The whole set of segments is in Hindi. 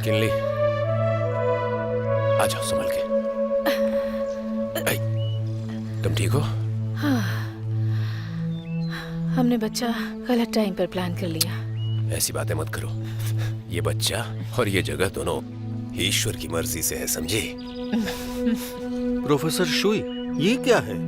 किनली, आ जाओ संभल के। तुम ठीक हो? हाँ, हमने बच्चा गलत टाइम पर प्लान कर लिया। ऐसी बातें मत करो। ये बच्चा और ये जगह दोनों ईश्वर की मर्जी से है, समझी? प्रोफेसर शुई, ये क्या है?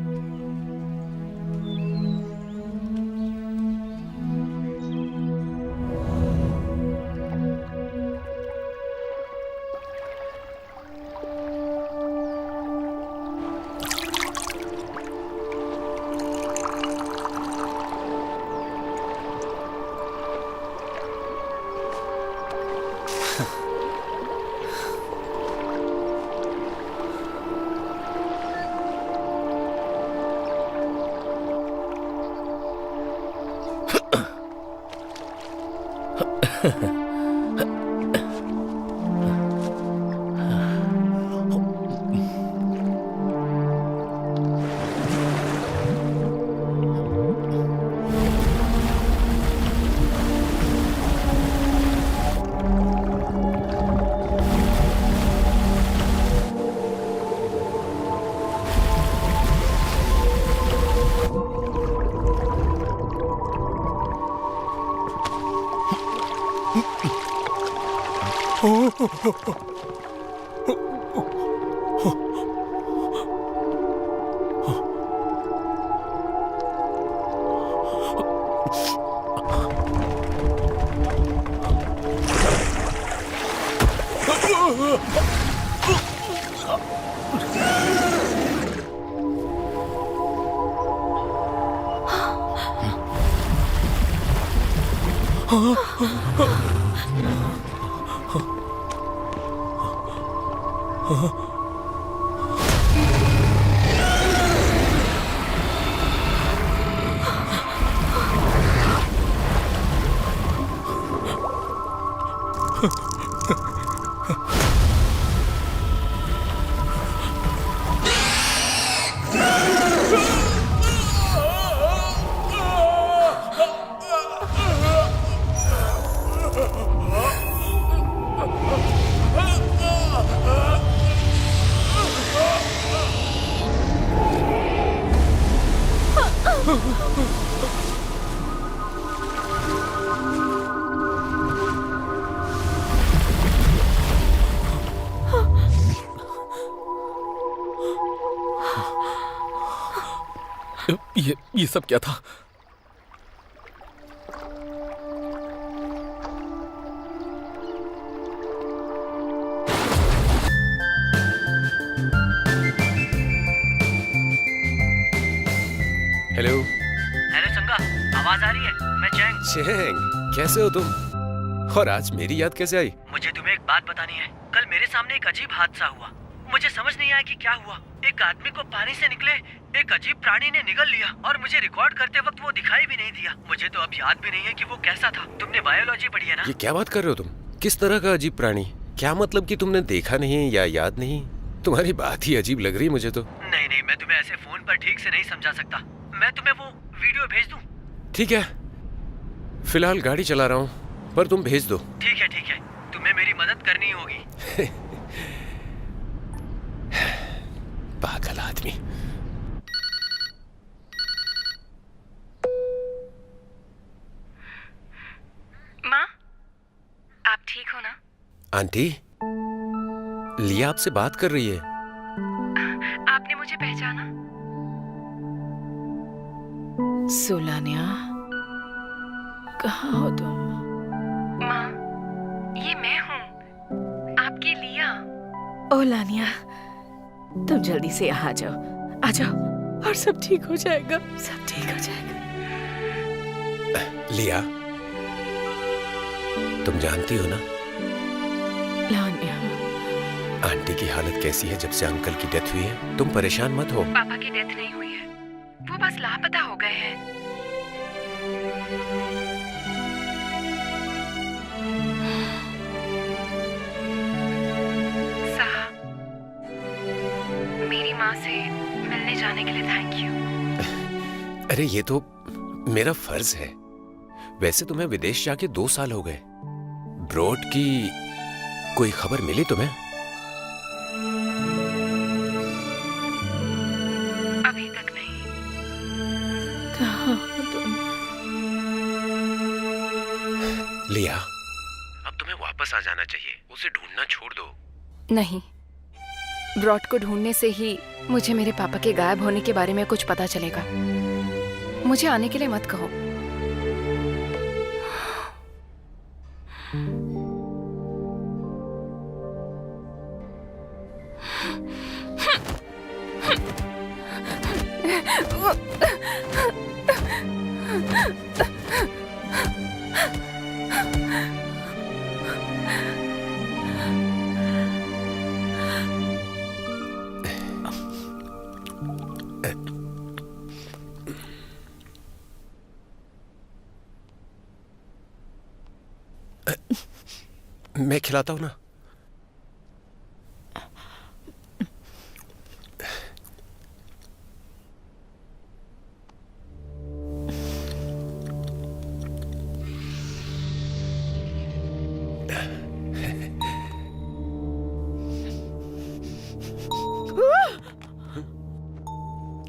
ये सब क्या था? हेलो। हेलो संगा, आवाज आ रही है? मैं चैंग। चैंग, कैसे हो तुम? और आज मेरी याद कैसे आई? मुझे तुम्हें एक बात बतानी है। कल मेरे सामने एक अजीब हादसा हुआ। मुझे समझ नहीं आया कि क्या हुआ। एक आदमी को पानी से निकले एक अजीब प्राणी ने निगल लिया और मुझे रिकॉर्ड करते वक्त वो दिखाई भी नहीं दिया। मुझे तो अब याद भी नहीं है कि वो कैसा था। तुमने बायोलॉजी पढ़ी है ना? ये क्या बात कर रहे हो तुम? किस तरह का अजीब प्राणी? क्या मतलब कि तुमने देखा नहीं या याद नहीं? तुम्हारी बात ही अजीब लग रही है मुझे तो। नहीं नहीं, मैं तुम्हें ऐसे फोन पर ठीक से नहीं समझा सकता। मैं तुम्हें वो वीडियो भेज दूं? ठीक है, फिलहाल गाड़ी चला रहा हूँ, पर तुम भेज दो। ठीक है ठीक है, तुम्हें मेरी मदद करनी होगी। पागल आदमी। माँ, आप ठीक हो ना? आंटी, लिया आपसे बात कर रही है। आपने मुझे पहचाना? सोलानिया, कहाँ हो तुम? माँ, ये मैं हूँ, आपकी लिया। ओ लानिया, तुम जल्दी से यहाँ आ जाओ, आ जाओ, और सब ठीक हो जाएगा, सब ठीक हो जाएगा। लिया, तुम जानती हो ना लानिया, आंटी की हालत कैसी है जब से अंकल की डेथ हुई है? तुम परेशान मत हो। पापा की डेथ नहीं हुई है, वो बस लापता हो गए हैं। साहब, मेरी माँ से मिलने जाने के लिए थैंक यू। अरे ये तो मेरा फर्ज है। वैसे तुम्हें विदेश जाके 2 साल हो गए। ब्रॉड की कोई खबर मिली तुम्हें? अभी तक नहीं। कहाँ हो तुम? लिया, अब तुम्हें वापस आ जाना चाहिए। उसे ढूंढना छोड़ दो। नहीं, ब्रॉड को ढूंढने से ही मुझे मेरे पापा के गायब होने के बारे में कुछ पता चलेगा। मुझे आने के लिए मत कहो। मैं खिलाता हूं ना।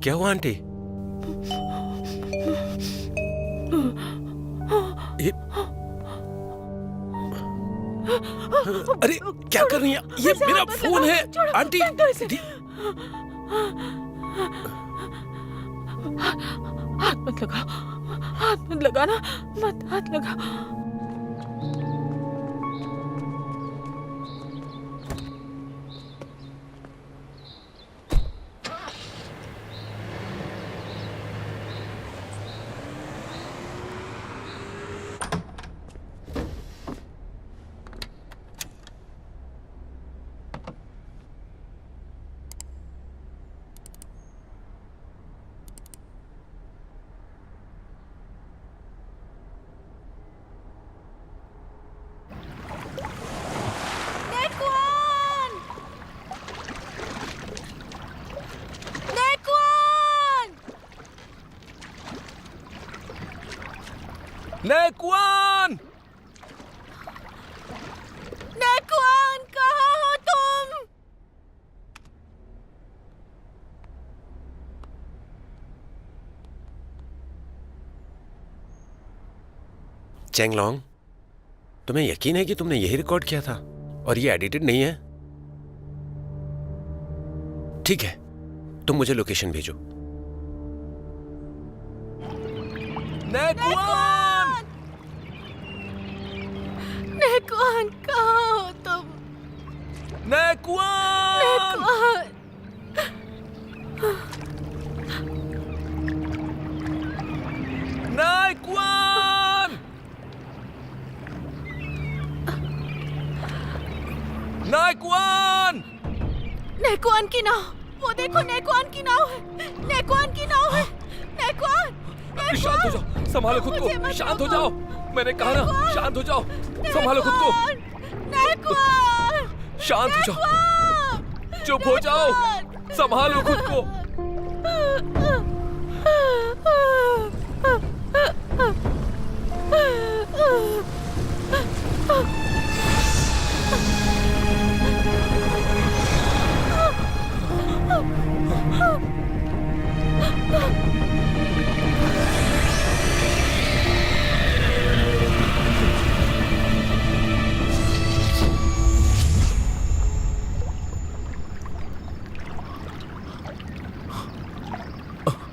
क्या हुआ आंटी? अरे क्या कर रही हैं? ये मेरा फोन है आंटी। हाथ मत लगाओ, हाथ मत लगाना, मत हाथ लगा। नेक्वान! नेक्वान, कहाँ हो तुम? चेंगलोंग, तुम्हें यकीन है कि तुमने यही रिकॉर्ड किया था और ये एडिटेड नहीं है? ठीक है, तुम मुझे लोकेशन भेजो। नेक्वान! नेक्वान, कहाँ हो तुम? नेक्वान! नेक्वान! नेक्वान! नेक्वान! नेक्वान की नाव, वो देखो नेक्वान की नाव है, नेक्वान की नाव है। नेक्वान! शांत हो जाओ, संभालो खुद मुझे को। मत शांत हो रोको। जाओ, मैंने कहा ना, शांत हो जाओ। संभालो खुद को। नेक्वान! शांत हो जाओ, चुप हो जाओ, संभालो खुद को।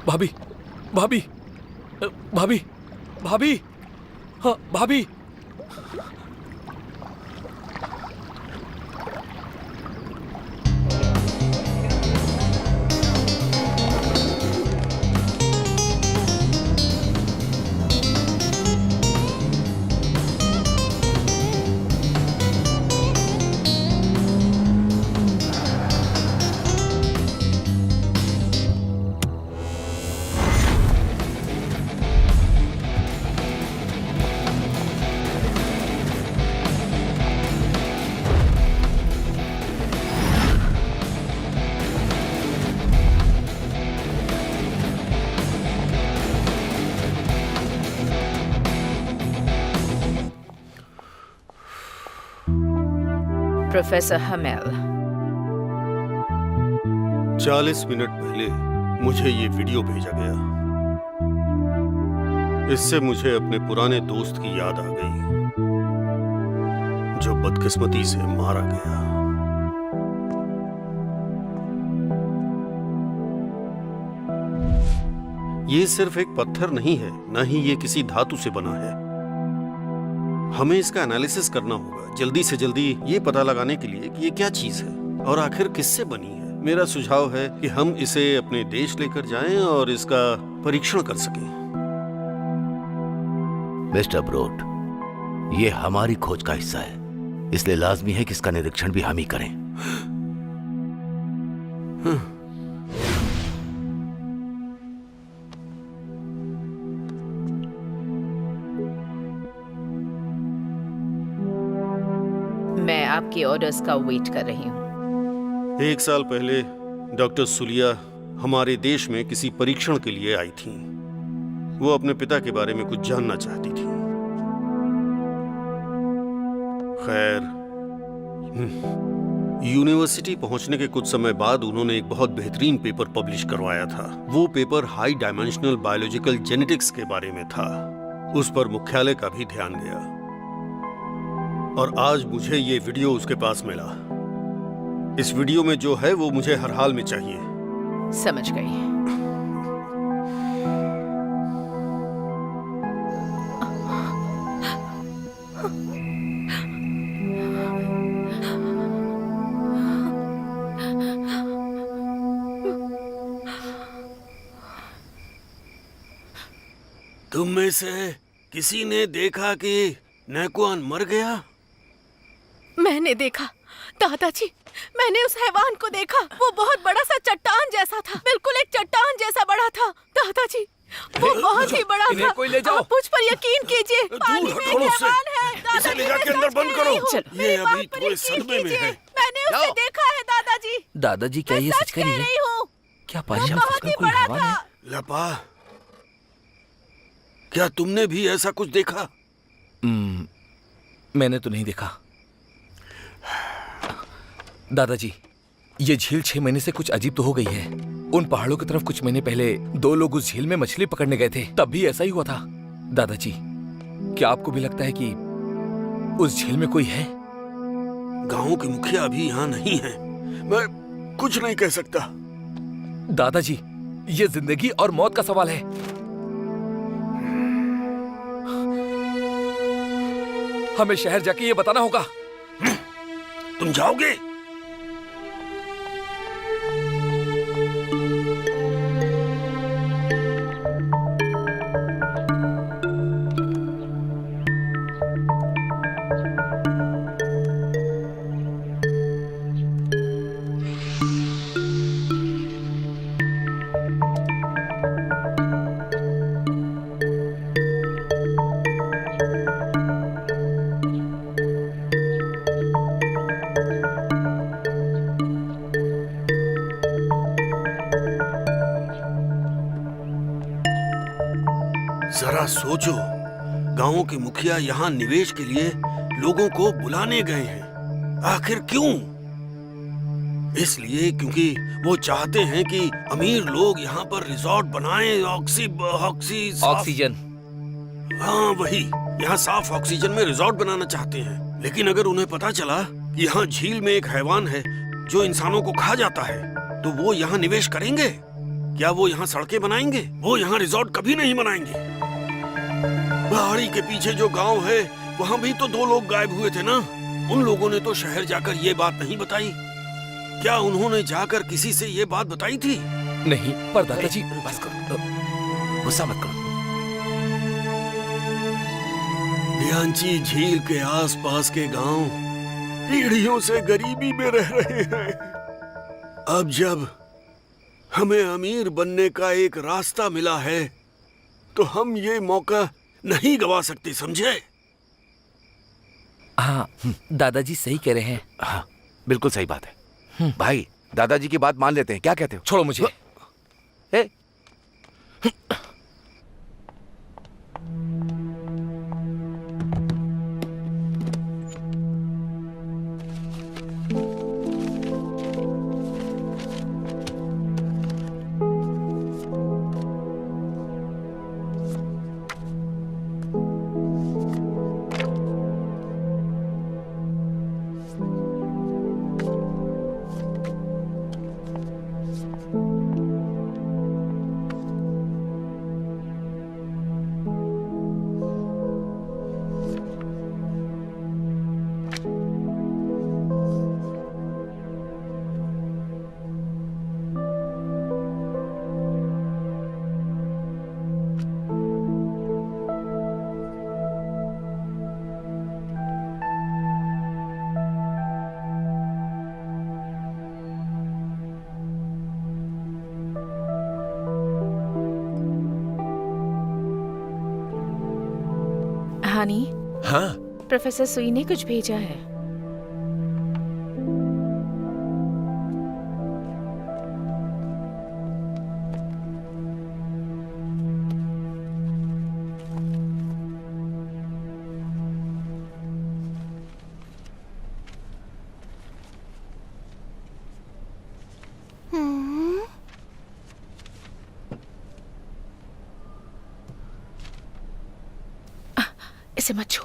भाभी, भाभी, भाभी, भाभी, हाँ भाभी। Professor humble. 40 मिनट पहले मुझे ये वीडियो भेजा गया। इससे मुझे अपने पुराने दोस्त की याद आ गई जो बदकिस्मती से मारा गया। ये सिर्फ एक पत्थर नहीं है, न ही ये किसी धातु से बना है। हमें इसका एनालिसिस करना होगा जल्दी से जल्दी ये पता लगाने के लिए कि ये क्या चीज है और आखिर किससे बनी है। मेरा सुझाव है कि हम इसे अपने देश लेकर जाएं और इसका परीक्षण कर सकें। मिस्टर ब्रोट, ये हमारी खोज का हिस्सा है, इसलिए लाजमी है कि इसका निरीक्षण भी हम ही करें। मैं आपकी ऑर्डर्स का वेट कर रही हूँ। 1 साल पहले डॉक्टर सुलिया हमारे देश में किसी परीक्षण के लिए आई थीं। वो अपने पिता के बारे में कुछ जानना चाहती थी। खैर, यूनिवर्सिटी पहुंचने के कुछ समय बाद उन्होंने एक बहुत बेहतरीन पेपर पब्लिश करवाया था। वो paper high dimensional biological genetics के बारे में था। उस पर मुख्यालय का भी ध्यान गया और आज मुझे ये वीडियो उसके पास मिला। इस वीडियो में जो है वो मुझे हर हाल में चाहिए। समझ गई। तुम में से किसी ने देखा कि नेकुआन मर गया? मैंने देखा दादाजी, मैंने उस हैवान को देखा। वो बहुत बड़ा सा चट्टान जैसा था, बिल्कुल एक चट्टान जैसा बड़ा था दादाजी। वो बहुत ही बड़ा इन्हें था। कोई ले जाओ। आप मुझ पर यकीन कीजिए। पानी में एक हैवान है इसे दादाजी, ले मैं जाके अंदर सच बंद कह करो। रही हूँ। ये मेरी अभी बात पर थोड़े यकीन सदमे में कीजिए। है। मैंने उसे देखा है दादाजी। दादाजी क्या ये मैं सच कह रही रही है? हूँ। क्या वो पाशा बहुत ही कोई बड़ा हैवान है? था। लपा, क्या तुमने भी ऐसा कुछ देखा? मैंने तो नहीं देखा। दादाजी, ये झील 6 महीने से कुछ अजीब तो हो गई है। उन पहाड़ों की तरफ कुछ महीने पहले 2 लोग उस झील में मछली पकड़ने गए थे, तब भी ऐसा ही हुआ था। दादाजी, क्या आपको भी लगता है कि उस झील में कोई है? गांव के मुखिया अभी यहाँ नहीं है, मैं कुछ नहीं कह सकता। दादाजी, ये जिंदगी और मौत का सवाल है। हमें शहर जाके ये बताना होगा। तुम जाओगे? जरा सोचो, गांवों के मुखिया यहाँ निवेश के लिए लोगों को बुलाने गए हैं। आखिर क्यों? इसलिए क्योंकि वो चाहते हैं कि अमीर लोग यहाँ पर रिजॉर्ट बनाएं। ऑक्सीजन। हाँ वही, यहाँ साफ ऑक्सीजन में रिजॉर्ट बनाना चाहते हैं। लेकिन अगर उन्हें पता चला कि यहाँ झील में एक हैवान है जो इंसानों को खा जाता है, तो वो यहाँ निवेश करेंगे? क्या वो यहाँ सड़कें बनाएंगे? वो यहाँ रिजॉर्ट कभी नहीं बनाएंगे। पहाड़ी के पीछे जो गांव है, वहाँ भी तो 2 लोग गायब हुए थे ना। उन लोगों ने तो शहर जाकर ये बात नहीं बताई। क्या उन्होंने जाकर किसी से ये बात बताई थी? नहीं, पर दादाजी बस करो, गुस्सा मत करो। ध्यानची झील के आसपास के गांव पीढ़ियों से गरीबी में रह रहे हैं। अब जब हमें अमीर बनने का एक रास्ता मिला है, तो हम ये मौका नहीं गवा सकते, समझे? हाँ, दादाजी सही कह रहे हैं। हाँ, बिल्कुल सही बात है। भाई, दादाजी की बात मान लेते हैं, क्या कहते हो? छोड़ो मुझे। ए, हानी, हाँ प्रोफेसर सुई ने कुछ भेजा है। इसे मत छू।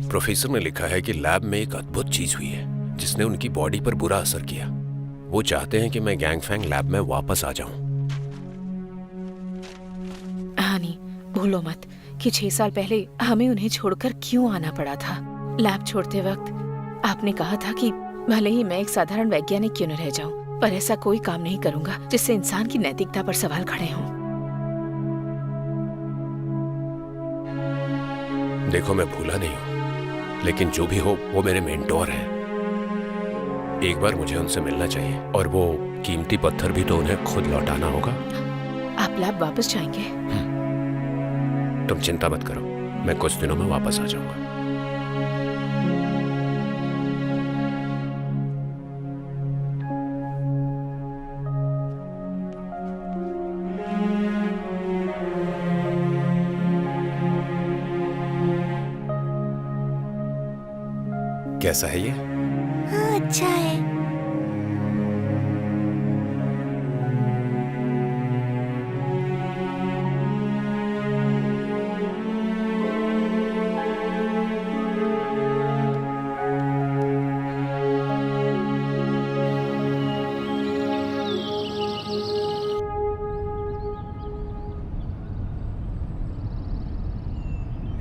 प्रोफेसर ने लिखा है कि लैब में एक अद्भुत चीज हुई है जिसने उनकी बॉडी पर बुरा असर किया। वो चाहते हैं कि मैं गैंगफैंग लैब में वापस आ जाऊं। हानी, भूलो मत कि 6 साल पहले हमें उन्हें छोड़कर क्यों आना पड़ा था। लैब छोड़ते वक्त आपने कहा था कि भले ही मैं एक साधारण वैज्ञानिक क्यों न रह जाऊं, पर ऐसा कोई काम नहीं करूंगा जिससे इंसान की नैतिकता पर सवाल खड़े हों। देखो, मैं भूला नहीं हूं, लेकिन जो भी हो वो मेरे मेंटोर हैं। एक बार मुझे उनसे मिलना चाहिए, और वो कीमती पत्थर भी तो उन्हें खुद लौटाना होगा। आप लैब वापस जाएंगे? तुम चिंता मत करो, मैं कुछ दिनों में वापस आ जाऊंगा। कैसा है ये? हाँ, अच्छा है।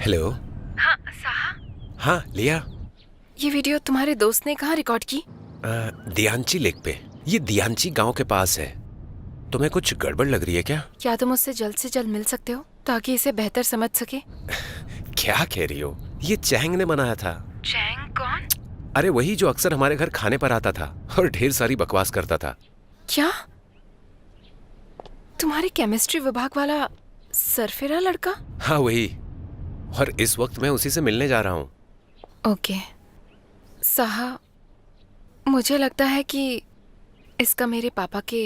हेलो। हाँ साहा, हाँ लिया। ये वीडियो तुम्हारे दोस्त ने कहाँ रिकॉर्ड की? दियांची लेक पे। ये दियांची गांव के पास है। तुम्हें कुछ गड़बड़ लग रही है क्या? क्या तुम उससे जल्द से जल्द मिल सकते हो ताकि इसे बेहतर समझ सके? क्या कह रही हो? ये चैंग ने बनाया था। चैंग कौन? अरे वही जो अक्सर हमारे घर खाने पर आता था और ढेर सारी बकवास करता था। क्या? तुम्हारे केमिस्ट्री विभाग वाला सरफिरा लड़का? हाँ वही, और इस वक्त मैं उसी से मिलने जा रहा हूँ। ओके साहा, मुझे लगता है कि इसका मेरे पापा के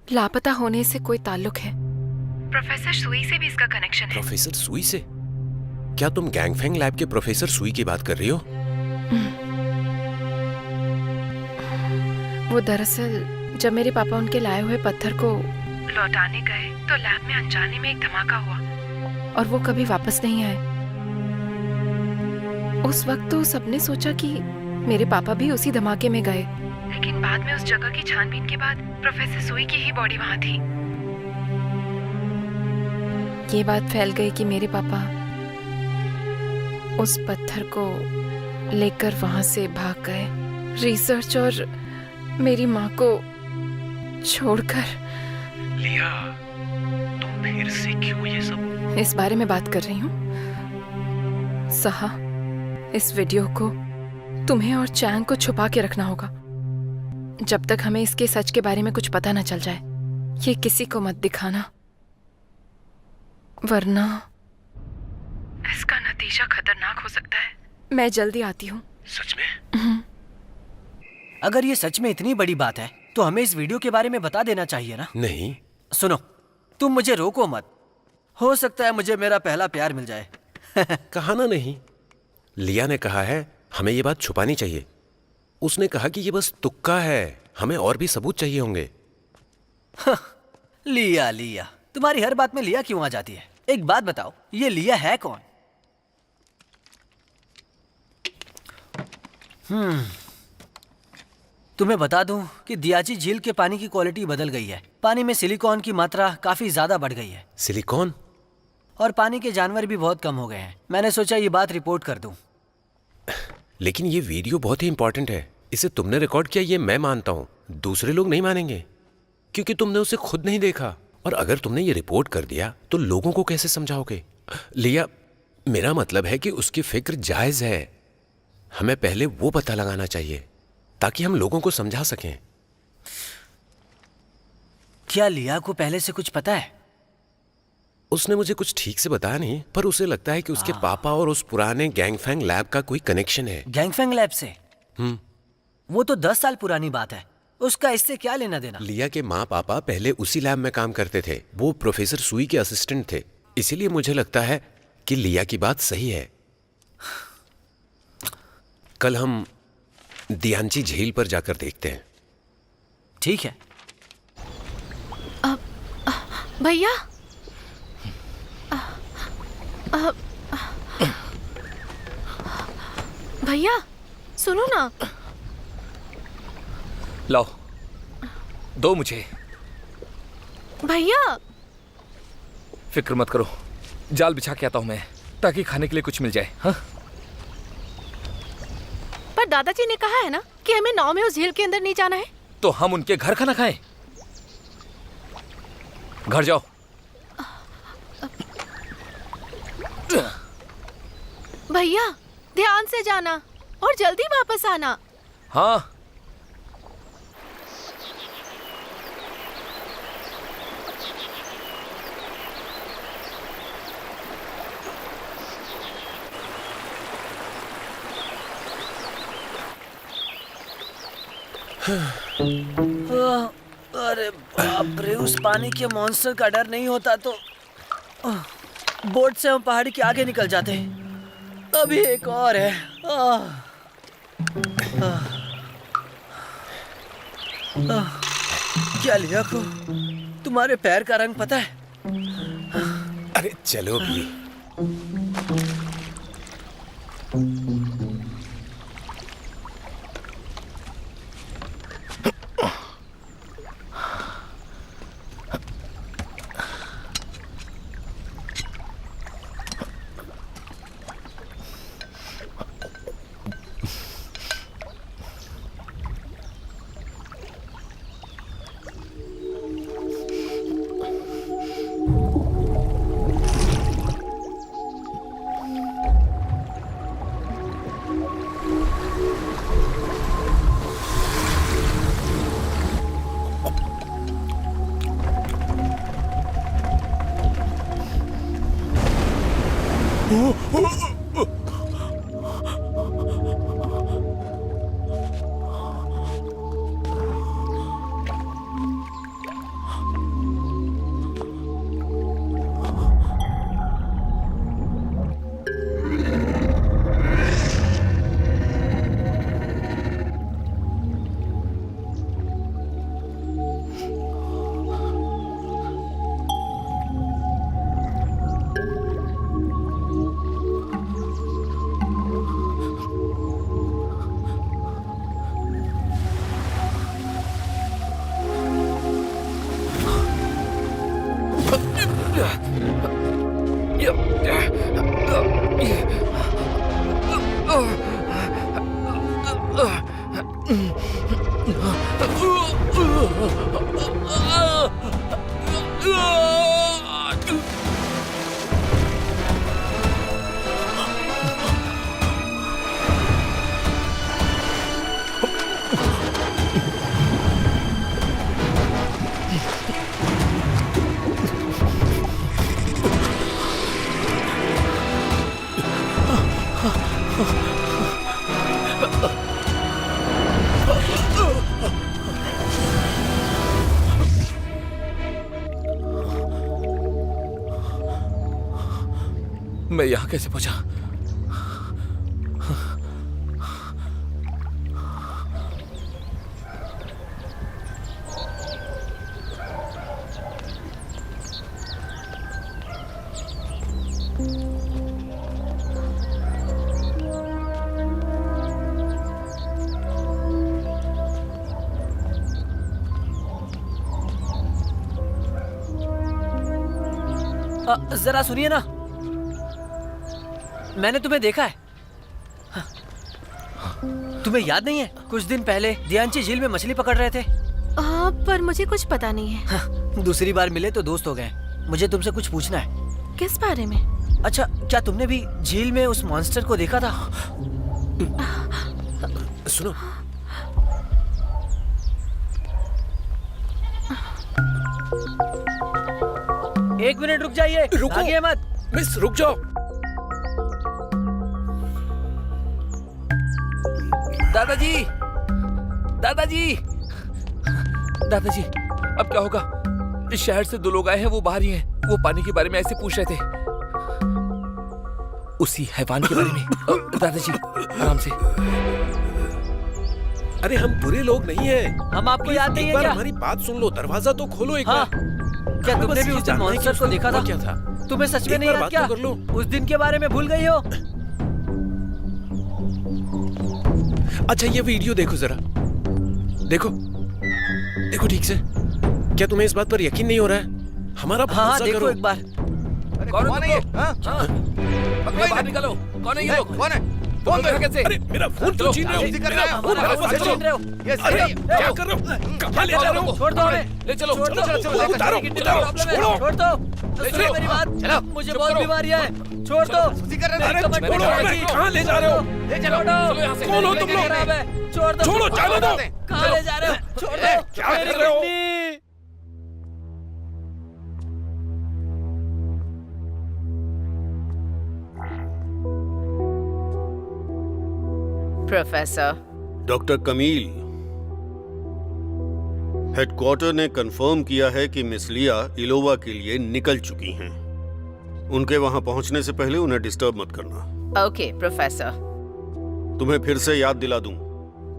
लापता होने से कोई ताल्लुक है। प्रोफेसर सुई से भी इसका कनेक्शन है। प्रोफेसर सुई से? क्या तुम गैंगफैंग लैब के प्रोफेसर सुई की बात कर रही हो? वो दरअसल जब मेरे पापा उनके लाए हुए पत्थर को लौटाने गए तो लैब में अनजाने में एक धमाका हुआ और वो कभी वापस नहीं आए। उस वक्त तो सबने सोचा कि मेरे पापा भी उसी धमाके में गए, लेकिन बाद में उस जगह की छानबीन के बाद प्रोफेसर सुई की ही बॉडी वहां थी। ये बात फैल गई कि मेरे पापा उस पत्थर को लेकर वहां से भाग गए, रिसर्च और मेरी माँ को छोड़कर। लिया, तुम फिर से क्यों ये सब? इस बारे में बात कर रही हूँ साहा। इस वीडियो को तुम्हें और चैंग को छुपा के रखना होगा जब तक हमें इसके सच के बारे में कुछ पता न चल जाए। ये किसी को मत दिखाना, वरना इसका नतीजा खतरनाक हो सकता है। मैं जल्दी आती हूँ। सच में? अगर ये सच में इतनी बड़ी बात है तो हमें इस वीडियो के बारे में बता देना चाहिए ना? नहीं। सुनो, तुम मुझे रोको मत। हो सकता है मुझे मेरा पहला प्यार मिल जाए। कहा ना नहीं। लिया ने कहा है हमें ये बात छुपानी चाहिए। उसने कहा कि ये बस तुक्का है, हमें और भी सबूत चाहिए होंगे। लिया लिया, तुम्हारी हर बात में लिया क्यों आ जाती है? एक बात बताओ, ये लिया है कौन? तुम्हें बता दूं कि दियाची झील के पानी की क्वालिटी बदल गई है। पानी में सिलिकॉन की मात्रा काफी ज्यादा बढ़ गई है। सिलिकॉन? और पानी के जानवर भी बहुत कम हो गए हैं। मैंने सोचा ये बात रिपोर्ट कर दूं। लेकिन ये वीडियो बहुत ही इंपॉर्टेंट है। इसे तुमने रिकॉर्ड किया ये मैं मानता हूँ, दूसरे लोग नहीं मानेंगे क्योंकि तुमने उसे खुद नहीं देखा। और अगर तुमने ये रिपोर्ट कर दिया तो लोगों को कैसे समझाओगे? लिया, मेरा मतलब है कि उसकी फिक्र जायज है। हमें पहले वो पता लगाना चाहिए ताकि हम लोगों को समझा सकें। क्या लिया को पहले से कुछ पता है? उसने मुझे कुछ ठीक से बताया नहीं, पर उसे लगता है कि उसके पापा और उस पुराने गैंगफैंग लैब का कोई कनेक्शन है। गैंगफैंग लैब से? वो तो 10 साल पुरानी बात है, उसका इससे क्या लेना देना? लिया के माँ पापा पहले उसी लैब में काम करते थे। वो प्रोफेसर सुई के असिस्टेंट थे। इसीलिए मुझे लगता है कि लिया की बात सही है। कल हम दियांची झील पर जाकर देखते हैं। ठीक है। भैया, भैया सुनो ना। लाओ, दो मुझे। भैया फिक्र मत करो, जाल बिछा के आता हूं मैं, ताकि खाने के लिए कुछ मिल जाए। हाँ? पर दादाजी ने कहा है ना कि हमें नाव में उस झील के अंदर नहीं जाना है। तो हम उनके घर खाना खाएं? घर जाओ। भैया ध्यान से जाना और जल्दी वापस आना। हाँ। अरे बाप रे, उस पानी के मॉन्स्टर का डर नहीं होता तो बोट से हम पहाड़ी के आगे निकल जाते। अभी एक और है। क्या लिया को तुम्हारे पैर का रंग पता है? अरे चलो भी। मैं यहाँ कैसे पहुंचा? जरा सुनिए ना, मैंने तुम्हें देखा है। तुम्हें याद नहीं है कुछ दिन पहले दियांची झील में मछली पकड़ रहे थे? पर मुझे कुछ पता नहीं है। दूसरी बार मिले तो दोस्त हो गए। मुझे तुमसे कुछ पूछना है। किस बारे में? अच्छा, क्या तुमने भी झील में उस मॉन्स्टर को देखा था? सुनो, 1 मिनट रुक जाइए, रुको। भागिए मत। मिस रुक जाओ। दादाजी, दादाजी, दादाजी, अब क्या होगा? इस शहर से 2 लोग आए हैं, वो बाहर ही हैं। वो पानी के बारे में ऐसे पूछ रहे थे, उसी हैवान के बारे में। दादाजी आराम से। अरे हम बुरे लोग नहीं हैं। हम आपको याद नहीं एक है बार क्या? हमारी बात सुन लो, दरवाजा तो खोलो एक हाँ। बार। क्या हमें तुमने बस भी ये उस दिन जानना है कि मॉन्स्टर को उसका देखा था? क्या था? तुम्हें सच में एक नहीं बार याद बात क्या? तो कर लो। उस दिन के बारे में भूल गई हो? अच्छा ये वीडियो देखो जरा, देखो देखो ठीक से। क्या तुम्हें इस बात पर यकीन नहीं हो रहा है? हमारा हाँ भरोसा देखो करो। एक बार। कौन है ये? बाहर निकालो। कौन है ये लोग? कौन है? फोन दो कैसे? अरे मेरा फोन क्यों छीन रहे हो? मेरा फोन वापस ले लो। छीन रहे हो? अरे क्या कर रहे हो? कहाँ ले जा रहे हो? छोड़ दो हमें। ले चलो, छोड़ दो। चलो, चलो, मुझे उतारो, किडनी उतारो, प्रॉब्लम है। छोड़ो। छोड़ दो। ले सुनो चलो। मेरी बात। चलो, मुझे चुप बहुत करो। बीमारियां हैं। छोड़ दो। अरे कमर छोड़ो खराब हमें, है। कहाँ ले जा रहे हो? ले चलो, चलो यहाँ से। कौन हो तुम लोग? खराब है। छोड़ दो। छोड़ो, जाने दो। कहाँ ले जा रहे हो? छोड़ दो। क्या मेरी कर रहे हो? Kidney. Professor, doctor Kamil, headquarter ने कंफर्म किया है कि मिस लिया इलोवा के लिए निकल चुकी हैं। उनके वहां पहुंचने से पहले उन्हें डिस्टर्ब मत करना। Okay professor. तुम्हें फिर से याद दिला दूं,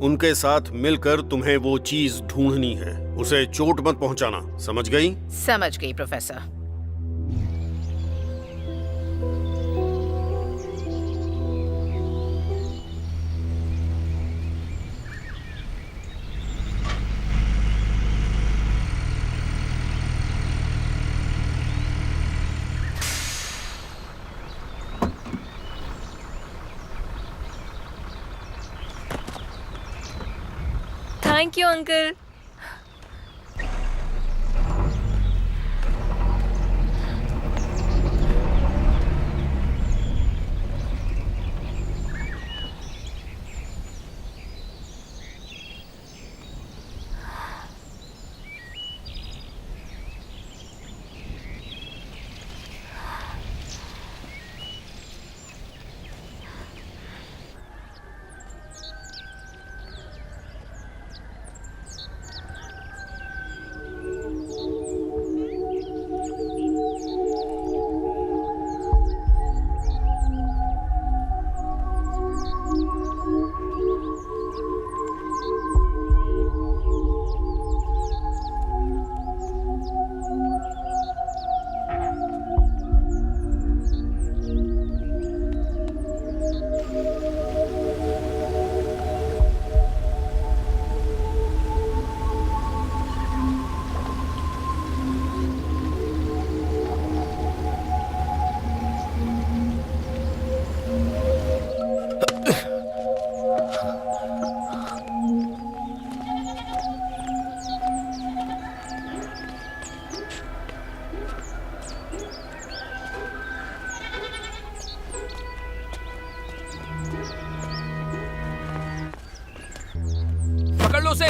उनके साथ मिलकर तुम्हें वो चीज ढूंढनी है। उसे चोट मत पहुंचाना, समझ गई? समझ गई प्रोफेसर। Thank you uncle. पकड़ लो उसे।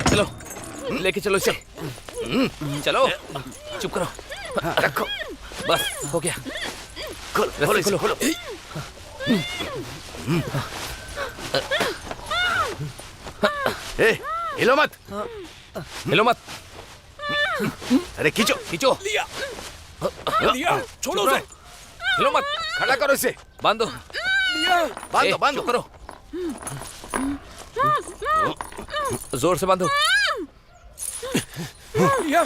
चलो लेके चलो इसे। चलो चुप करो, रखो, बस हो गया। रस्सी खोलो। हिलो मत। हिलो मत। अरे खींचो खींचो। लिया, छोड़ो उसे। हिलो मत। खड़ा करो इसे। बांधो। बांधो बांधो। चुप करो। जोर से बांधो। लिया,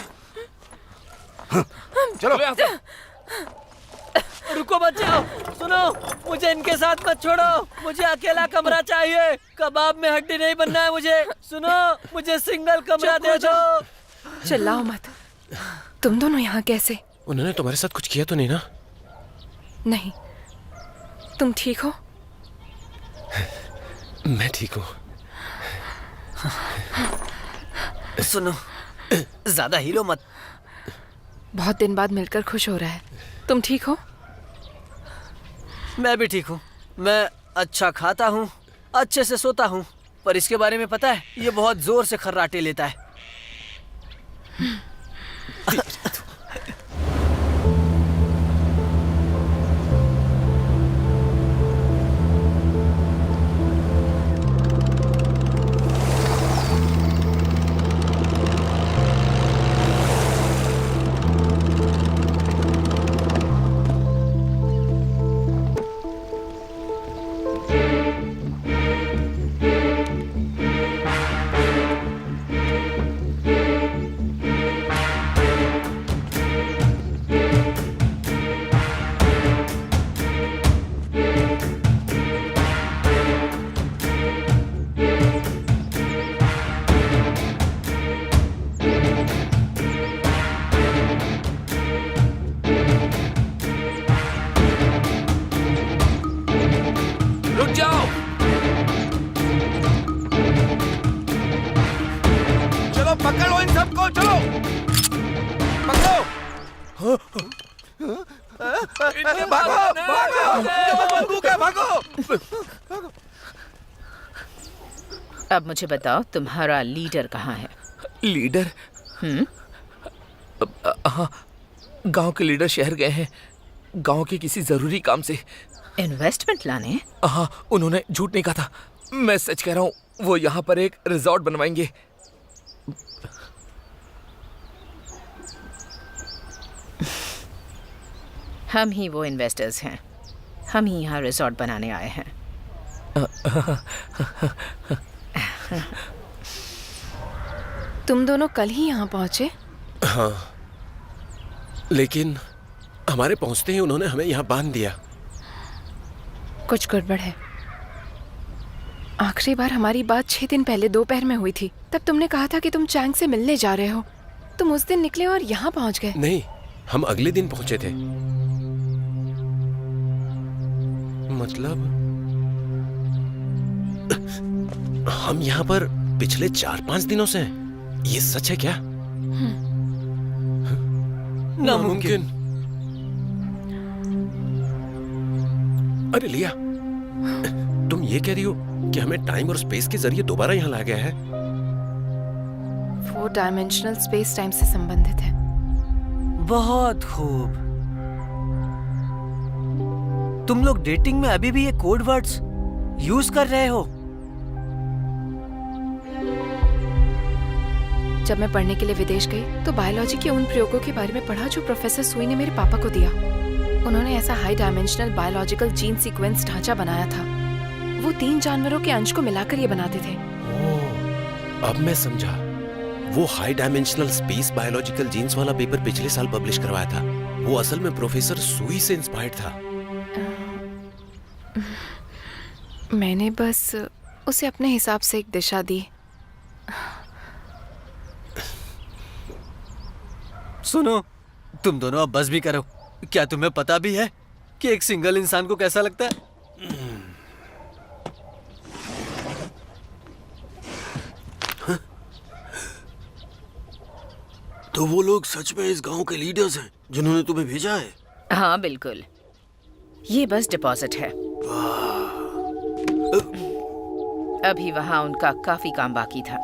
चलो यहाँ से। रुको बच्चों, सुनो, मुझे इनके साथ मत छोड़ो। मुझे अकेला कमरा चाहिए। कबाब में हड्डी नहीं बनना है मुझे। सुनो, मुझे सिंगल कमरा दे दो। चिल्लाओ मत। तुम दोनों यहाँ कैसे? उन्होंने तुम्हारे साथ कुछ किया तो नहीं ना? नहीं। तुम ठीक हो? मैं ठीक हूँ। सुनो, ज्यादा हिलो मत। बहुत दिन बाद मिलकर खुश हो रहा है। तुम ठीक हो? मैं भी ठीक हूँ। मैं अच्छा खाता हूँ, अच्छे से सोता हूँ, पर इसके बारे में पता है, ये बहुत जोर से खर्राटे लेता है। रुक जाओ। चलो पकड़ो इन सबको, चलो पकड़ो। भागो भागो, बंदूक है, भागो। अब मुझे बताओ, तुम्हारा लीडर कहाँ है? लीडर? हाँ, गांव के लीडर शहर गए हैं, गांव के किसी जरूरी काम से। इन्वेस्टमेंट लाने? हाँ, उन्होंने झूठ नहीं कहा था, मैं सच कह रहा हूँ। वो यहाँ पर एक रिजॉर्ट बनवाएंगे। हम ही वो इन्वेस्टर्स हैं, हम ही यहाँ रिजॉर्ट बनाने आए हैं। तुम दोनों कल ही यहाँ पहुँचे? हाँ, लेकिन हमारे पहुंचते ही उन्होंने हमें यहाँ बांध दिया। कुछ गड़बड़ है। आखिरी बार हमारी बात 6 दिन पहले दोपहर में हुई थी। तब तुमने कहा था कि तुम चैंग से मिलने जा रहे हो। तुम उस दिन निकले और यहाँ पहुँच गए। नहीं, हम अगले दिन पहुंचे थे। मतलब हम यहाँ पर पिछले 4-5 दिनों से हैं। ये सच है क्या? नामुमकिन। अरे लिया, तुम ये कह रही हो कि हमें टाइम और स्पेस के जरिए दोबारा यहाँ लाया गया है? 4 डायमेंशनल स्पेस टाइम से संबंधित है। बहुत खूब। तुम लोग डेटिंग में अभी भी ये कोड वर्ड्स यूज कर रहे हो? जब मैं पढ़ने के लिए विदेश गई तो बायोलॉजी के उन प्रयोगों के बारे में पढ़ा जो प्रोफेसर सुई ने मेरे पापा को दिया। उन्होंने ऐसा high dimensional biological gene sequence ढांचा बनाया था। वो 3 जानवरों के अंश को मिलाकर ये बनाते थे। ओह, अब मैं समझा। वो high dimensional space biological genes वाला पेपर पिछले साल पब्लिश करवाया था। वो असल में प्रोफेसर सुई से इंस्पायर्ड था। मैंने बस उसे अपने हिसाब से एक दिशा दी। सुनो, तुम दोनों अब बस भी करो। क्या तुम्हें पता भी है कि एक सिंगल इंसान को कैसा लगता है? तो वो लोग सच में इस गांव के लीडर्स हैं जिन्होंने तुम्हें भेजा है? हाँ बिल्कुल, ये बस डिपॉजिट है। अभी वहाँ उनका काफी काम बाकी था,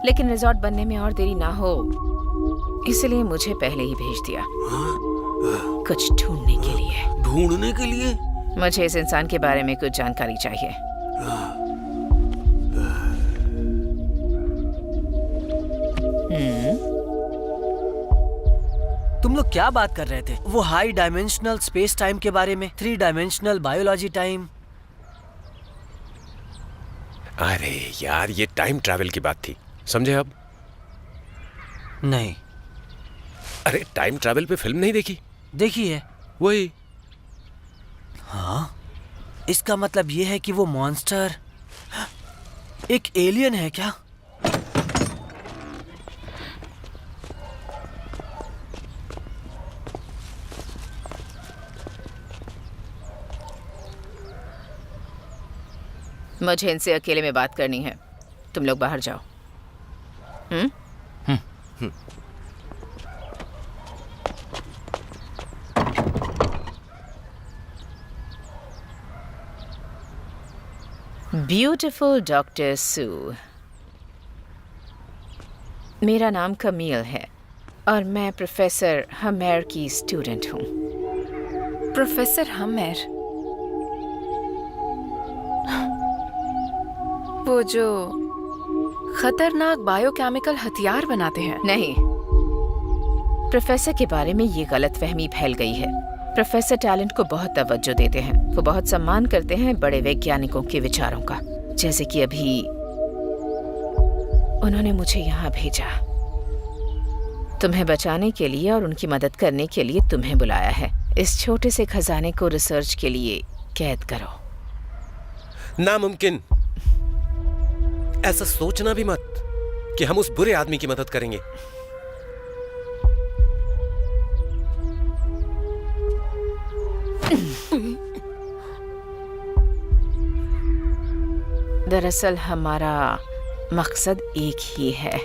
लेकिन रिजॉर्ट बनने में और देरी ना हो इसलिए मुझे पहले ही भेज दिया। कुछ ढूंढने के लिए। ढूंढने के लिए? मुझे इस इंसान के बारे में कुछ जानकारी चाहिए। तुम लोग क्या बात कर रहे थे? वो हाई डायमेंशनल स्पेस टाइम के बारे में? 3 डायमेंशनल बायोलॉजी टाइम? अरे यार, ये टाइम ट्रैवल की बात थी, समझे अब? नहीं। अरे टाइम ट्रैवल पे फिल्म नहीं देखी? देखी है। वही। हाँ, इसका मतलब ये है कि वो मॉन्स्टर एक एलियन है क्या? मुझे इनसे अकेले में बात करनी है। तुम लोग बाहर जाओ। ब्यूटीफुल डॉक्टर सू, मेरा नाम कमील है और मैं प्रोफेसर हमेर की स्टूडेंट हूँ। प्रोफेसर हमेर, वो जो खतरनाक बायोकेमिकल हथियार बनाते हैं? नहीं, प्रोफेसर के बारे में ये गलतफहमी फैल गई है। प्रोफेसर टैलेंट को बहुत तवज्जो देते हैं। वो बहुत सम्मान करते हैं बड़े वैज्ञानिकों के विचारों का। जैसे कि अभी उन्होंने मुझे यहाँ भेजा। तुम्हें बचाने के लिए और उनकी मदद करने के लिए तुम्हें बुलाया है। इस छोटे से खजाने को रिसर्च के लिए कैद करो। नामुमकिन। ऐसा सोचना भी मत कि हम उस बुरे आदमी की मदद करेंगे। दरअसल हमारा मकसद एक ही है।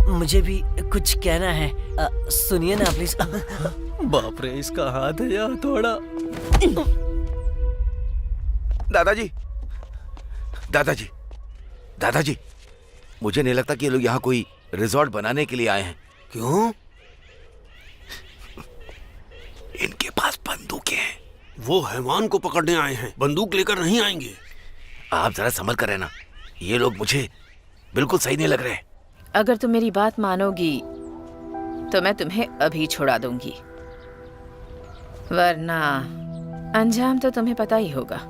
मुझे भी कुछ कहना है। सुनिए ना प्लीज। बाप रे, इसका हाथ है या थोड़ा। दादाजी, दादाजी, दादाजी, मुझे नहीं लगता कि ये लोग यहाँ कोई रिजॉर्ट बनाने के लिए आए हैं। क्यों? इनके पास बंदूकें हैं। वो हैवान को पकड़ने आए हैं, बंदूक लेकर नहीं आएंगे। आप जरा संभल कर रहना। ये लोग मुझे बिल्कुल सही नहीं लग रहे। अगर तुम मेरी बात मानोगी तो मैं तुम्हें अभी छुड़ा दूंगी, वरना अंजाम तो तुम्हें पता ही होगा।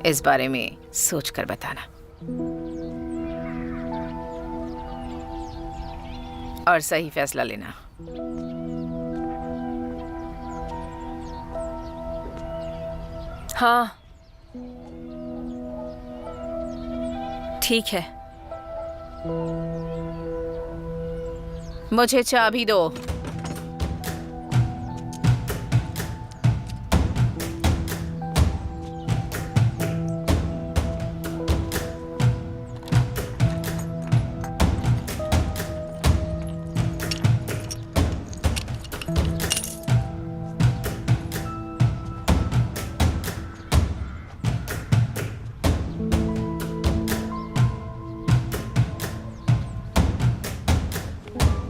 इस बारे में सोच कर बताना और सही फैसला लेना। हाँ, ठीक है। मुझे चाबी दो।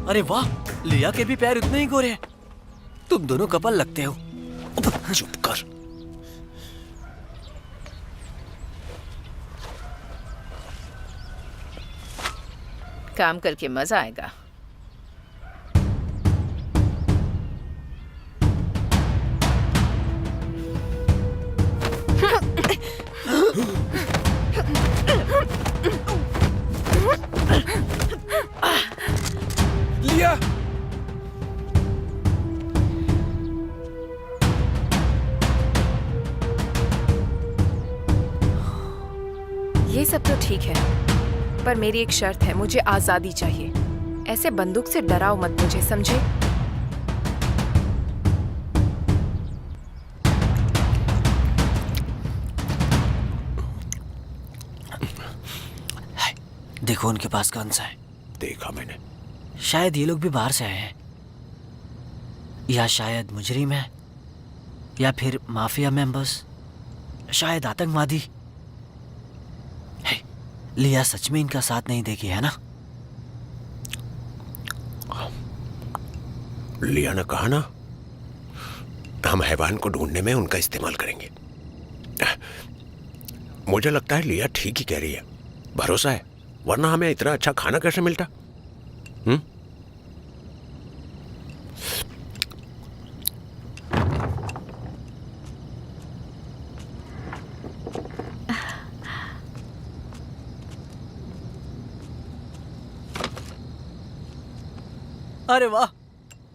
अरे वाह, लिया के भी पैर इतने ही गोरे हैं। तुम दोनों कपल लगते हो। चुप कर। काम करके मजा आएगा। लिया। ये सब तो ठीक है, पर मेरी एक शर्त है। मुझे आजादी चाहिए। ऐसे बंदूक से डराओ मत मुझे, समझे? देखो उनके पास कौन सा है। देखा मैंने। शायद ये लोग भी बाहर से आए हैं, या शायद मुजरिम है, या फिर माफिया मेंबर्स, शायद आतंकवादी। लिया सच में इनका साथ नहीं देगी, है ना? लिया ने कहा ना, हम हैवान को ढूंढने में उनका इस्तेमाल करेंगे। मुझे लगता है लिया ठीक ही कह रही है। भरोसा है, वरना हमें इतना अच्छा खाना कैसे मिलता? अरे वाह,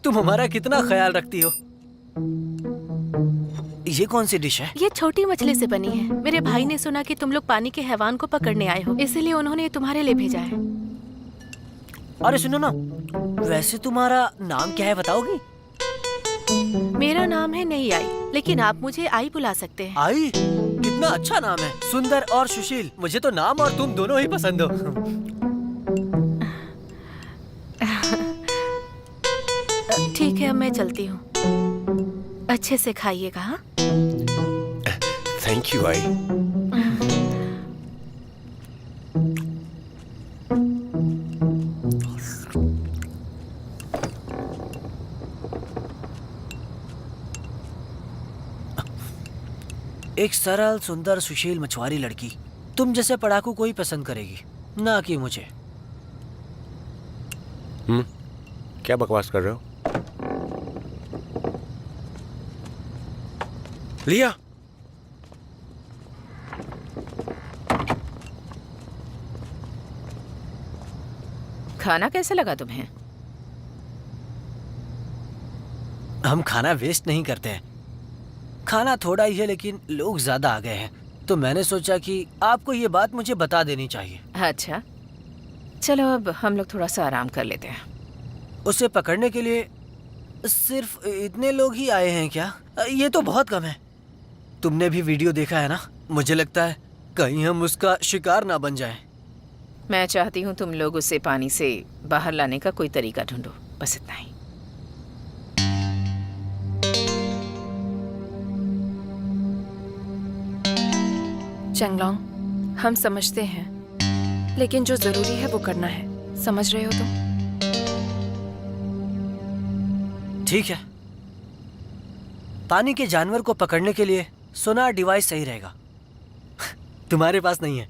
तुम हमारा कितना ख्याल रखती हो। ये कौन सी डिश है? ये छोटी मछली से बनी है। मेरे भाई ने सुना कि तुम लोग पानी के हैवान को पकड़ने आए हो, इसीलिए उन्होंने तुम्हारे लिए भेजा है। अरे सुनो ना, वैसे तुम्हारा नाम क्या है बताओगी? मेरा नाम है नई आई, लेकिन आप मुझे आई बुला सकते हैं। आई? कितना अच्छा नाम है, सुंदर और सुशील। मुझे तो नाम और तुम दोनों ही पसंद हो। ठीक है, अब मैं चलती हूँ। अच्छे से खाइएगा। हाँ? थैंक यू आई। एक सरल, सुंदर, सुशील मछुआरी लड़की तुम जैसे पढ़ाकू कोई पसंद करेगी, ना कि मुझे। क्या बकवास कर रहे हो? लिया। खाना कैसा लगा तुम्हें? हम खाना वेस्ट नहीं करते हैं। खाना थोड़ा ही है लेकिन लोग ज्यादा आ गए हैं, तो मैंने सोचा कि आपको ये बात मुझे बता देनी चाहिए। अच्छा, चलो अब हम लोग थोड़ा सा आराम कर लेते हैं। उसे पकड़ने के लिए सिर्फ इतने लोग ही आए हैं क्या? ये तो बहुत कम है। तुमने भी वीडियो देखा है ना? मुझे लगता है कहीं हम उसका शिकार ना बन जाएं। मैं चाहती हूँ तुम लोग उसे पानी से बाहर लाने का कोई तरीका ढूंढो, बस इतना ही। चंगलोंग, हम समझते हैं, लेकिन जो जरूरी है वो करना है। समझ रहे हो तुम? ठीक है, पानी के जानवर को पकड़ने के लिए सोनार डिवाइस सही रहेगा। तुम्हारे पास नहीं है,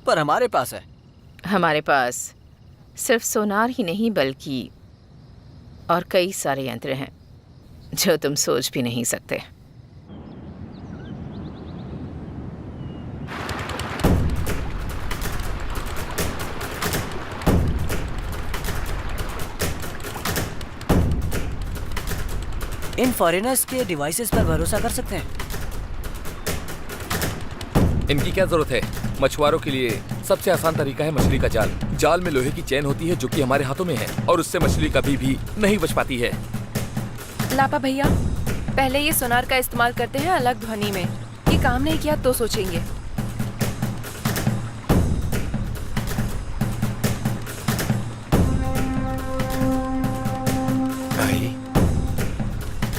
पर हमारे पास है। हमारे पास सिर्फ सोनार ही नहीं बल्कि और कई सारे यंत्र हैं जो तुम सोच भी नहीं सकते। इन फॉरेनर्स के डिवाइसेस पर भरोसा कर सकते हैं? इनकी क्या जरूरत है? मछुआरों के लिए सबसे आसान तरीका है मछली का जाल। जाल में लोहे की चेन होती है जो कि हमारे हाथों में है और उससे मछली कभी भी नहीं बच पाती है। लापा भैया, पहले ये सोनार का इस्तेमाल करते हैं अलग ध्वनि में। ये काम नहीं किया तो सोचेंगे। आई,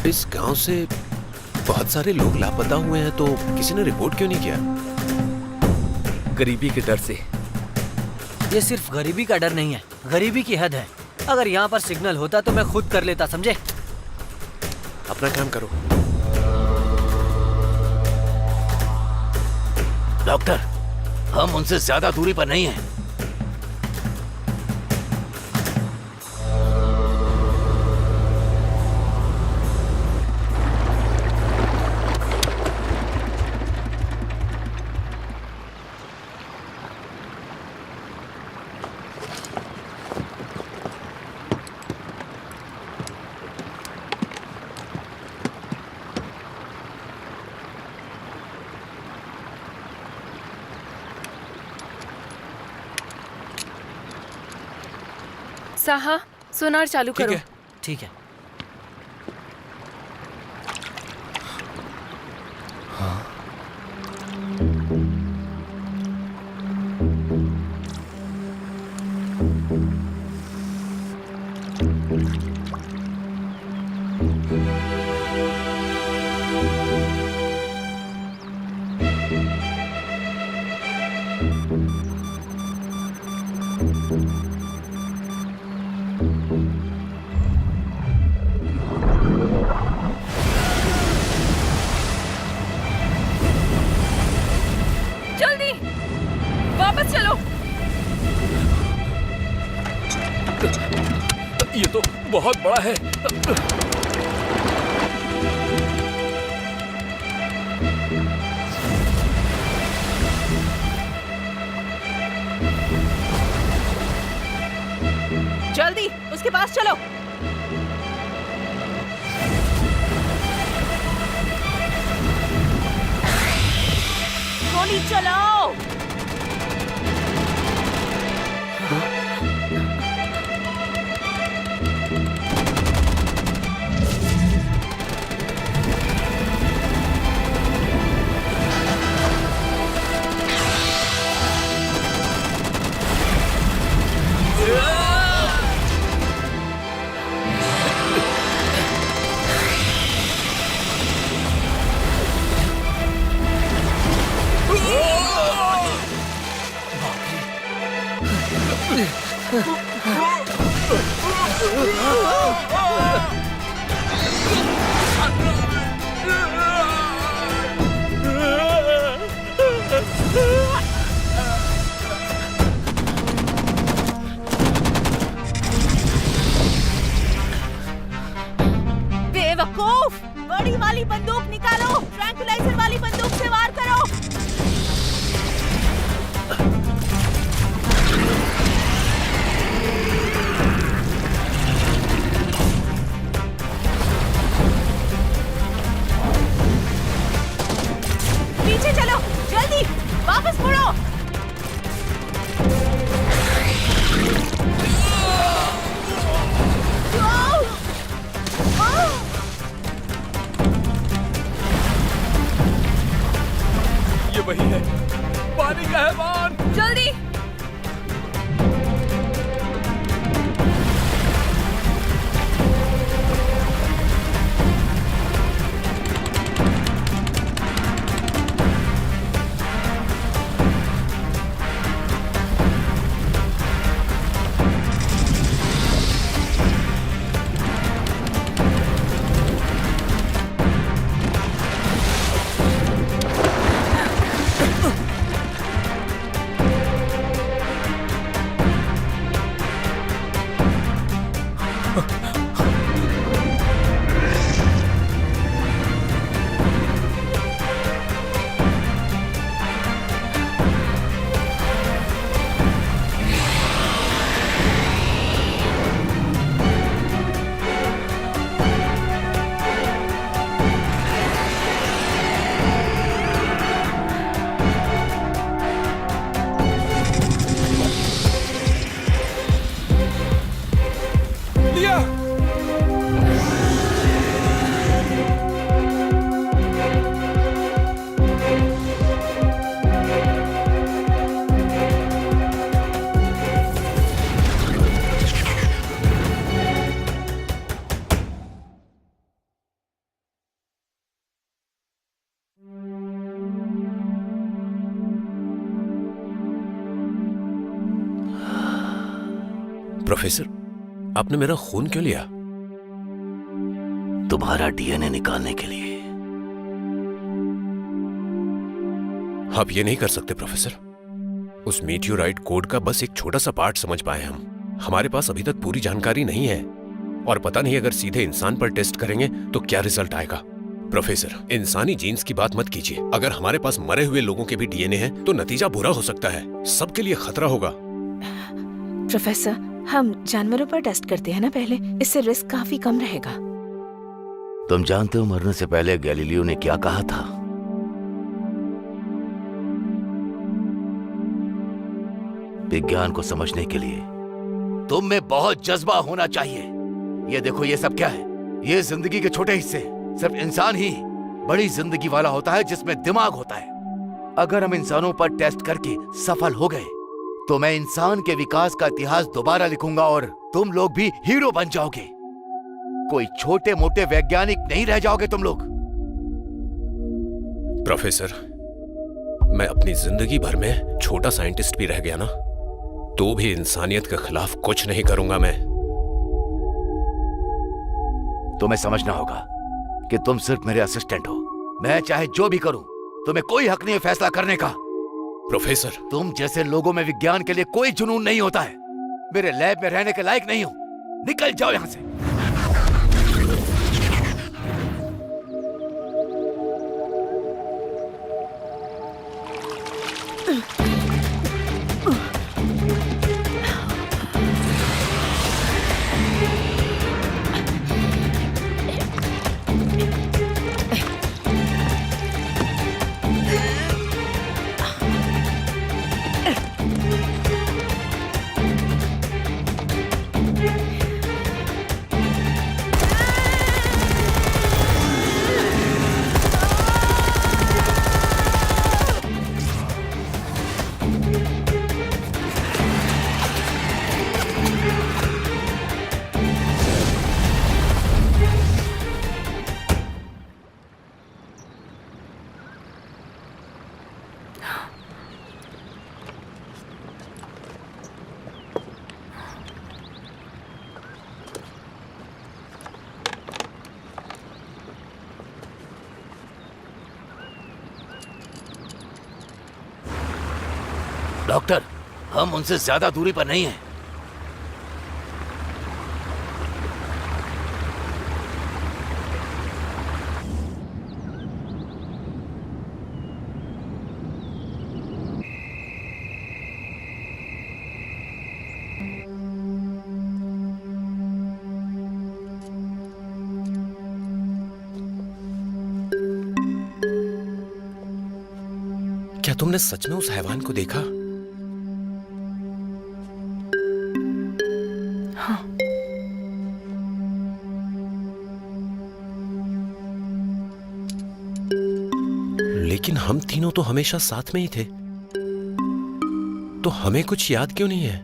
इस गांव से बहुत सारे लोग लापता हुए हैं, तो किसी ने रिपोर्ट क्यों नहीं किया? गरीबी के डर से। ये सिर्फ गरीबी का डर नहीं है, गरीबी की हद है। अगर यहाँ पर सिग्नल होता तो मैं खुद कर लेता, समझे? अपना काम करो। डॉक्टर, हम उनसे ज्यादा दूरी पर नहीं हैं। साहा, सोनार चालू करो। ठीक है। जल्दी वापस चलो। ये तो बहुत बड़ा है। जल्दी उसके पास चलो। गोली चलाओ। बेवकूफ! बड़ी वाली बंदूक निकालो, ट्रैंकुलाइजर वाली बंदूक से वार करो। पीछे चलो, जल्दी वापस मुड़ो। ये वही है, पानी का हैवान। जल्दी! प्रोफेसर, आपने मेरा खून क्यों लिया? तुम्हारा डीएनए निकालने के लिए। आप ये नहीं कर सकते प्रोफेसर। उस मीटियोराइट कोड का बस एक छोटा सा पार्ट समझ पाए हम। हमारे पास अभी तक पूरी जानकारी नहीं है और पता नहीं अगर सीधे इंसान पर टेस्ट करेंगे तो क्या रिजल्ट आएगा। प्रोफेसर, इंसानी जीन्स की बात मत कीजिए। अगर हमारे पास मरे हुए लोगों के भी डीएनए हैं तो नतीजा बुरा हो सकता है। सबके लिए खतरा होगा। प्रोफेसर, हम जानवरों पर टेस्ट करते हैं ना पहले, इससे रिस्क काफी कम रहेगा। तुम जानते हो मरने से पहले गैलीलियो ने क्या कहा था? विज्ञान को समझने के लिए तुम में बहुत जज्बा होना चाहिए। ये देखो, ये सब क्या है? ये जिंदगी के छोटे हिस्से। सिर्फ इंसान ही बड़ी जिंदगी वाला होता है जिसमें दिमाग होता है। अगर हम इंसानों पर टेस्ट करके सफल हो गए तो मैं इंसान के विकास का इतिहास दोबारा लिखूंगा और तुम लोग भी हीरो बन जाओगे। कोई छोटे मोटे वैज्ञानिक नहीं रह जाओगे तुम लोग। प्रोफेसर, मैं अपनी जिंदगी भर में छोटा साइंटिस्ट भी रह गया ना, तो भी इंसानियत के खिलाफ कुछ नहीं करूंगा मैं। तुम्हें समझना होगा कि तुम सिर्फ मेरे असिस्टेंट हो। मैं चाहे जो भी करूं, तुम्हें कोई हक नहीं है फैसला करने का। प्रोफेसर, तुम जैसे लोगों में विज्ञान के लिए कोई जुनून नहीं होता है। मेरे लैब में रहने के लायक नहीं हो। निकल जाओ यहां से। डॉक्टर, हम उनसे ज्यादा दूरी पर नहीं हैं। क्या तुमने सच में उस हैवान को देखा? हाँ। लेकिन हम तीनों तो हमेशा साथ में ही थे, तो हमें कुछ याद क्यों नहीं है?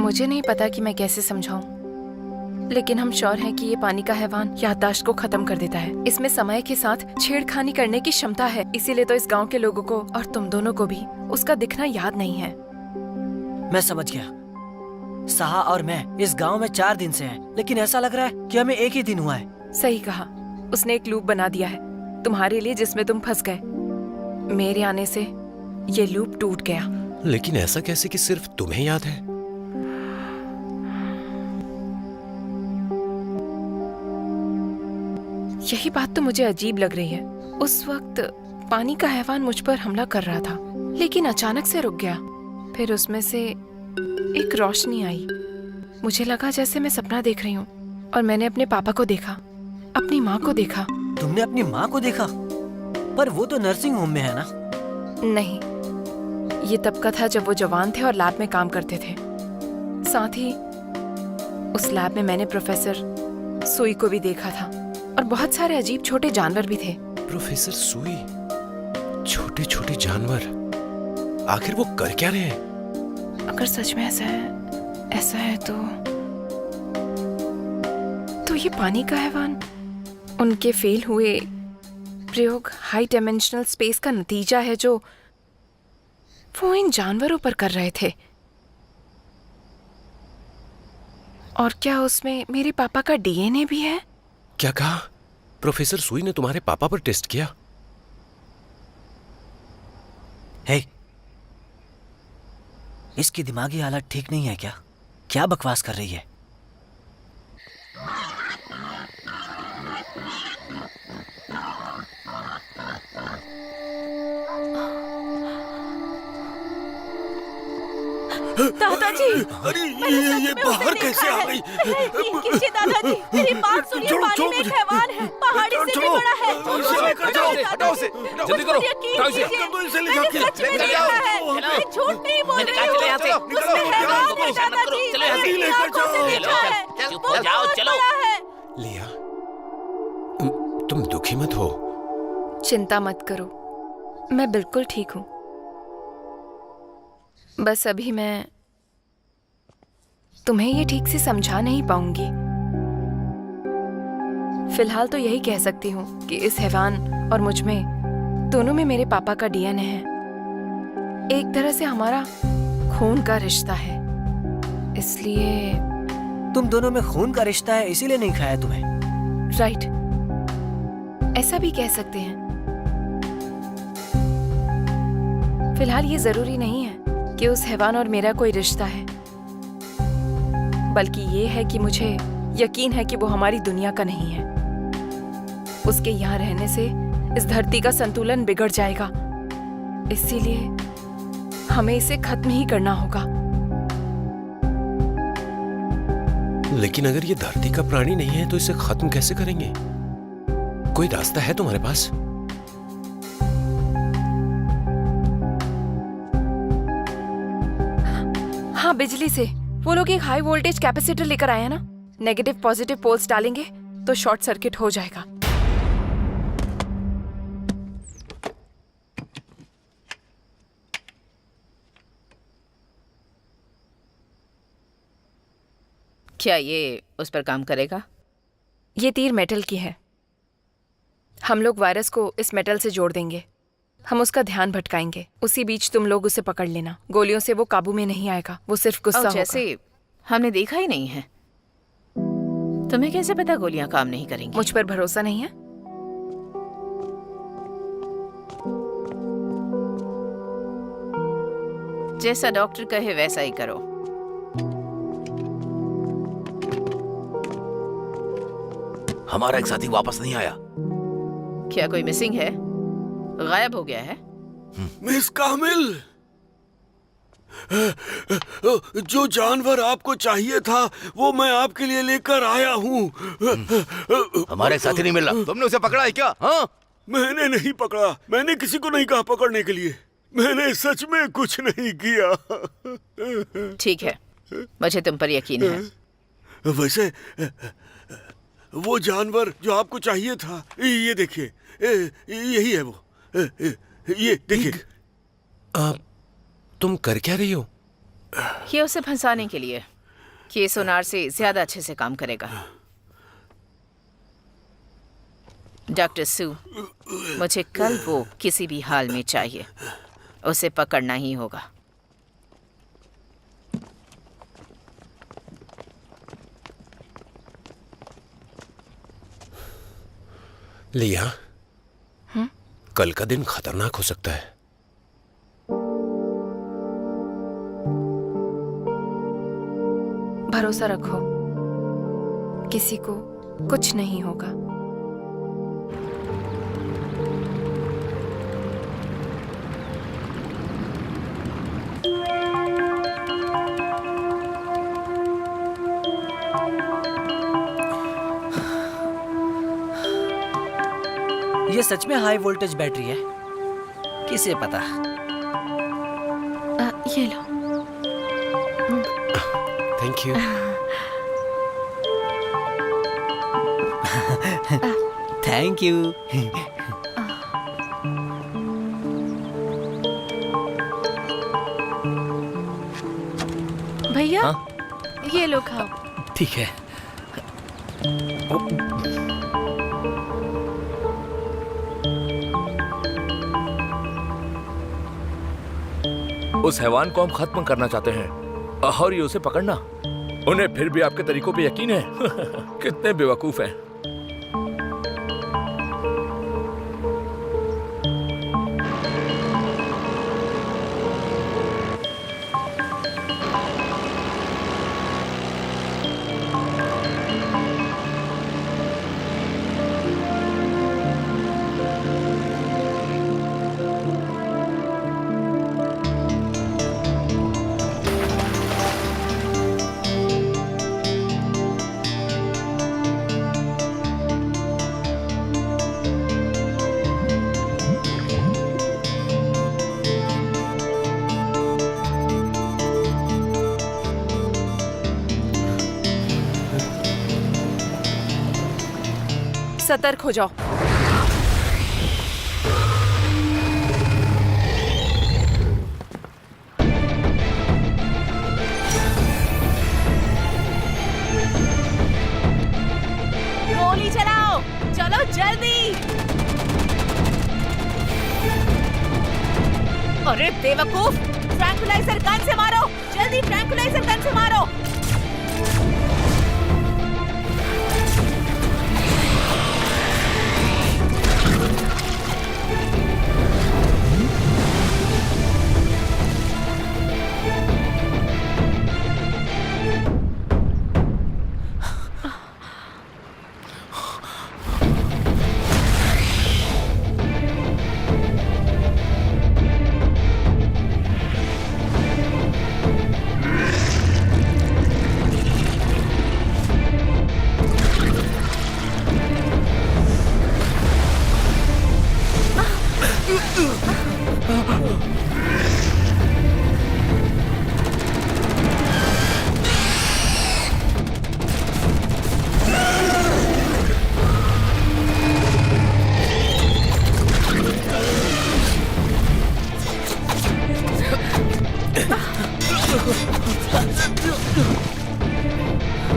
मुझे नहीं पता कि मैं कैसे समझाऊं, लेकिन हम श्योर हैं कि ये पानी का हैवान याददाश्त को खत्म कर देता है। इसमें समय के साथ छेड़खानी करने की क्षमता है, इसीलिए तो इस गांव के लोगों को और तुम दोनों को भी उसका दिखना याद नहीं है। मैं समझ गया। साहा और मैं इस गांव में 4 दिन से हैं, लेकिन ऐसा लग रहा है कि हमें एक ही दिन हुआ है। सही कहा, उसने एक लूप बना दिया है तुम्हारे लिए जिसमें तुम फंस गए। मेरे आने से ये लूप टूट गया। लेकिन ऐसा कैसे कि सिर्फ तुम्हें याद है? यही बात तो मुझे अजीब लग रही है। उस वक्त पानी का हैवान मुझ पर हमला कर रहा था, लेकिन अचानक से रुक गया। फिर उसमें से एक रोशनी आई। मुझे लगा जैसे मैं सपना देख रही हूँ, और मैंने अपने पापा को देखा, अपनी माँ को देखा। तुमने अपनी माँ को देखा? पर वो तो नर्सिंग होम में है ना? नहीं, ये तब का था जब वो जवान थे और लैब में काम करते थे। साथ ही उस लैब में मैंने प्रोफेसर सुई को भी देखा था, और बहुत सारे अजीब छोटे जानवर भी थे। प्रोफेसर सुई, छोटे छोटे जानवर, आखिर वो कर क्या रहे हैं? अगर सच में ऐसा है तो ये पानी का हैवान उनके फेल हुए प्रयोग हाई डायमेंशनल स्पेस का नतीजा है, जो वो इन जानवरों पर कर रहे थे। और क्या उसमें मेरे पापा का डीएनए भी है? क्या कहा? प्रोफेसर सुई ने तुम्हारे पापा पर टेस्ट किया? हे, इसकी दिमागी हालत ठीक नहीं है क्या? क्या बकवास कर रही है? दादाजी, अरे ये बाहर कैसे आ गई? कीजिए दादाजी, मेरी बात सुनिए। पानी में एक हैवान है, पहाड़ी से भी बड़ा है। इसे लेकर जाओ, हटाओ उसे, जल्दी करो, हटाओ इसे। इसे ले जाके सच में देखा है, मैं झूठ नहीं बोल रही हूँ। उसमें हैवान है दादाजी, मेरी आंखों से देखा है। वो बहुत बड़ा है। लिया, तुम दुखी मत हो। चिंता मत करो, मैं बिल्कुल ठीक हूँ। बस अभी मैं तुम्हें ये ठीक से समझा नहीं पाऊंगी। फिलहाल तो यही कह सकती हूँ कि इस हैवान और मुझ में, दोनों में मेरे पापा का डीएनए है। एक तरह से हमारा खून का रिश्ता है, इसलिए। तुम दोनों में खून का रिश्ता है, इसीलिए नहीं खाया तुम्हें? राइट, ऐसा भी कह सकते हैं। फिलहाल ये जरूरी नहीं है कि उस हैवान और मेरा कोई रिश्ता है, बल्कि ये है कि मुझे यकीन है कि वो हमारी दुनिया का नहीं है। उसके यहाँ रहने से इस धरती का संतुलन बिगड़ जाएगा, इसीलिए हमें इसे खत्म ही करना होगा। लेकिन अगर ये धरती का प्राणी नहीं है तो इसे खत्म कैसे करेंगे? कोई रास्ता है तुम्हारे पास? हाँ, बिजली से। वो लोग एक हाई वोल्टेज कैपेसिटर लेकर आए हैं ना, नेगेटिव पॉजिटिव पोल्स डालेंगे तो शॉर्ट सर्किट हो जाएगा। क्या ये उस पर काम करेगा? ये तीर मेटल की है। हम लोग वायरस को इस मेटल से जोड़ देंगे। हम उसका ध्यान भटकाएंगे। उसी बीच तुम लोग उसे पकड़ लेना। गोलियों से वो काबू में नहीं आएगा, वो सिर्फ गुस्सा होगा। जैसे हमने देखा ही नहीं है। तुम्हें कैसे पता गोलियां काम नहीं करेंगी? मुझ पर भरोसा नहीं है? जैसा डॉक्टर कहे वैसा ही करो। हमारा एक साथी वापस नहीं आया। क्या कोई मिसिंग है? गायब हो गया है? मिस कामिल, जो जानवर आपको चाहिए था वो मैं आपके लिए लेकर आया हूँ। हमारे साथी नहीं मिला। तुमने उसे पकड़ा है क्या? हाँ? मैंने नहीं पकड़ा। मैंने किसी को नहीं कहा पकड़ने के लिए। मैंने सच में कुछ नहीं किया। ठीक है, मुझे तुम पर यकीन है। वैसे वो जानवर जो आपको चाहिए था, ये देखिए, यही है वो। ये देखिए। तुम कर क्या रही हो? ये उसे फंसाने के लिए कि ये सोनार से ज्यादा अच्छे से काम करेगा। डॉक्टर सू, मुझे कल वो किसी भी हाल में चाहिए। उसे पकड़ना ही होगा। लिया, कल का दिन खतरनाक हो सकता है। भरोसा रखो, किसी को कुछ नहीं होगा। ये सच में हाई वोल्टेज बैटरी है? किसे पता। ये लो। Thank you. Thank you. भैया, हाँ? ये लो खाओ। ठीक है। उस हैवान को हम खत्म करना चाहते हैं और ये उसे पकड़ना। उन्हें फिर भी आपके तरीकों पे यकीन है। कितने बेवकूफ हैं। सतर्क हो जाओ। गोली चलाओ, चलो जल्दी। अरे बेवकूफ, ट्रैंकुलाइजर गन से मारो, जल्दी ट्रैंकुलाइजर गन से मारो।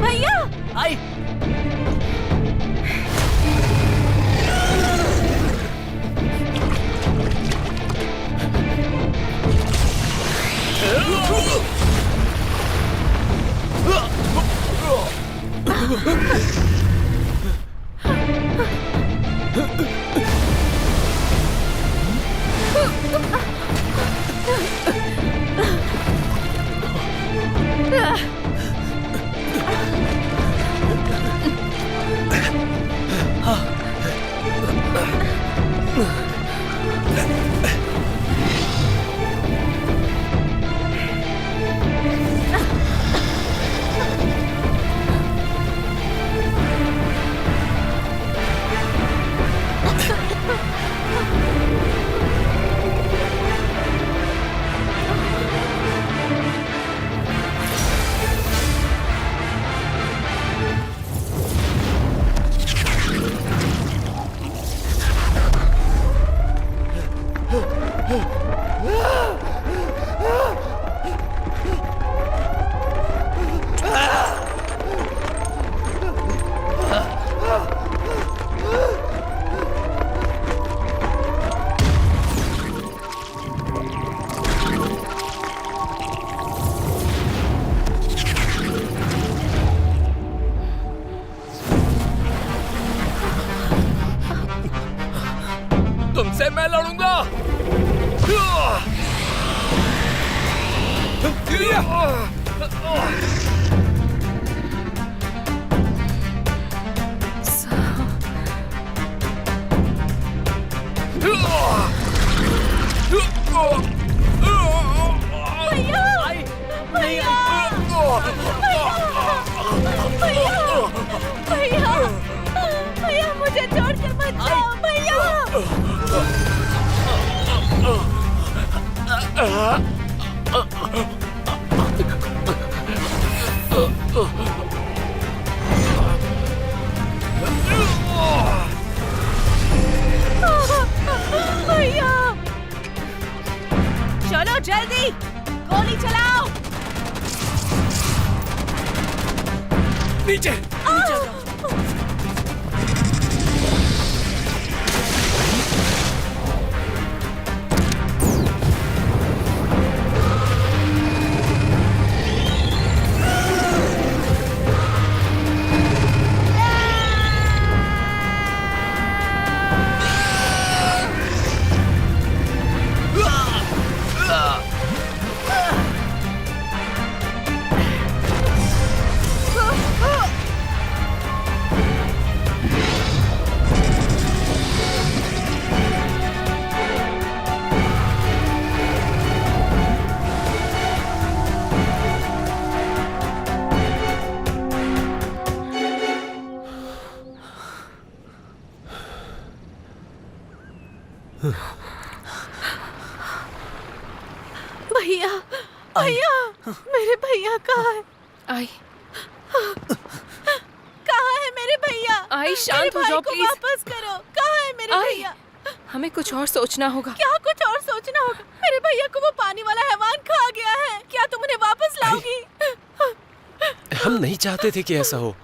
भैया, आई। तुमसे मैं लड़ूंगा। भैया मुझे छोड़कर मत जाओ भैया। भैया चलो जल्दी गोली चलाओ। नीचे भैया भैया मेरे भैया कहाँ है? आई कहाँ है मेरे भैया? आई शांत हो जाओ प्लीज। वापस करो। कहाँ है मेरे आई भैया? हमें कुछ और सोचना होगा। क्या कुछ और सोचना होगा? मेरे भैया को वो पानी वाला हैवान खा गया है। क्या तुम उन्हें वापस लाओगी? हम नहीं चाहते थे कि ऐसा हो।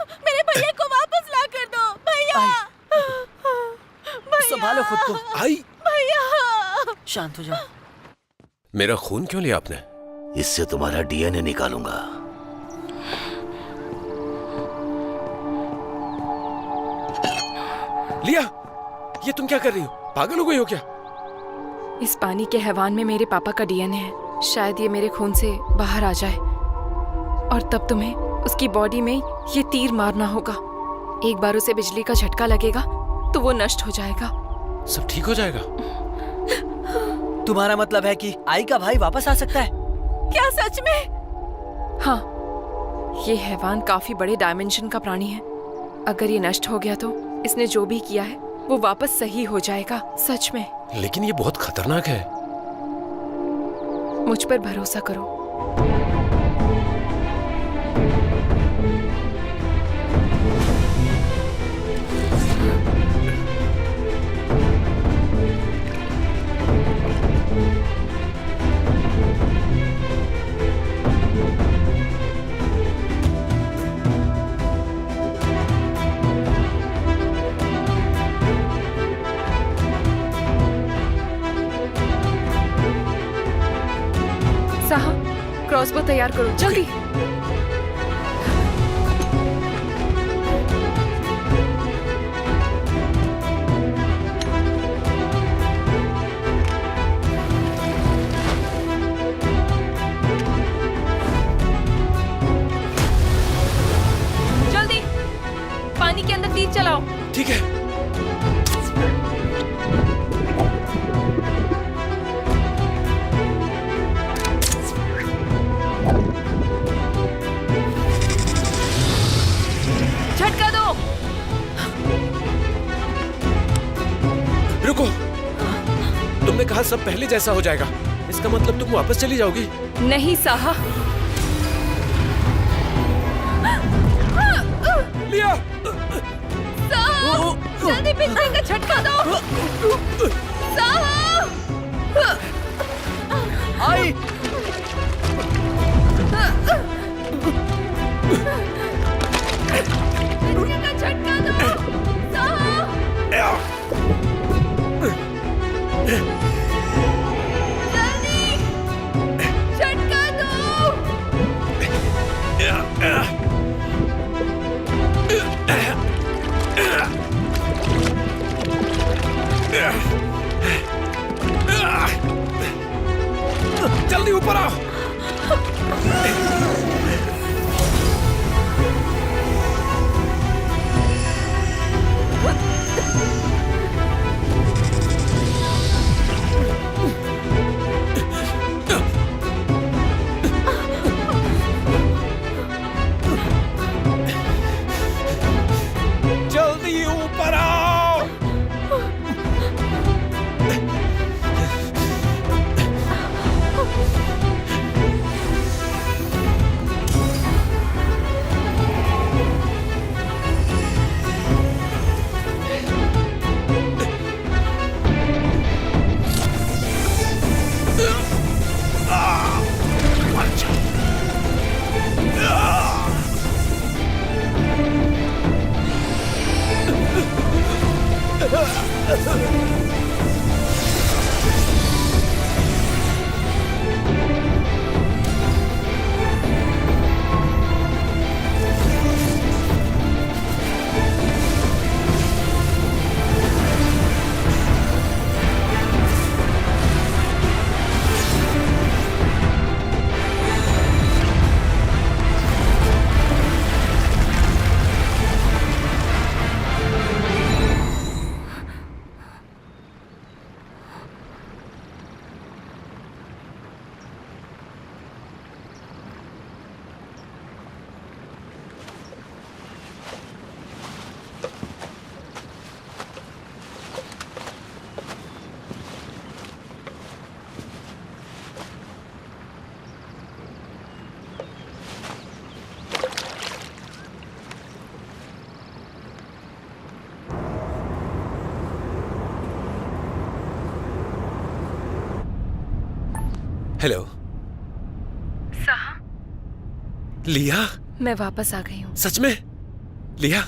मेरे भैया को वापस ला कर दो भैया। संभालो खुद को। आई भैया शांत हो जाओ। मेरा खून क्यों लिया आपने? इससे तुम्हारा डीएनए निकालूंगा। लिया, ये तुम क्या कर रही हो? पागल हो गई हो क्या? इस पानी के हैवान में मेरे पापा का डीएनए है। शायद ये मेरे खून से बाहर आ जाए और तब तुम्हें उसकी बॉडी में ये तीर मारना होगा। एक बार उसे बिजली का झटका लगेगा तो वो नष्ट हो जाएगा। सब ठीक हो जाएगा? तुम्हारा मतलब है कि आई का भाई वापस आ सकता है? क्या सच में? हाँ, ये हैवान काफी बड़े डायमेंशन का प्राणी है। अगर ये नष्ट हो गया तो इसने जो भी किया है वो वापस सही हो जाएगा। सच में। लेकिन ये बहुत खतरनाक है। मुझ पर भरोसा करो। साहा, क्रॉसबो तैयार करो जल्दी। जल्दी पानी के अंदर तीर चलाओ। ठीक है। उन्होंने कहा सब पहले जैसा हो जाएगा। इसका मतलब तुम वापस चली जाओगी? नहीं साहा, लिया जल्दी बिजली का झटका दो। आई बिजली का झटका दो। जल्दी झटका दो। जल्दी ऊपर आओ। जल्दी ऊपर आओ। हेलो साहा, लिया, मैं वापस आ गई हूँ। सच में? लिया,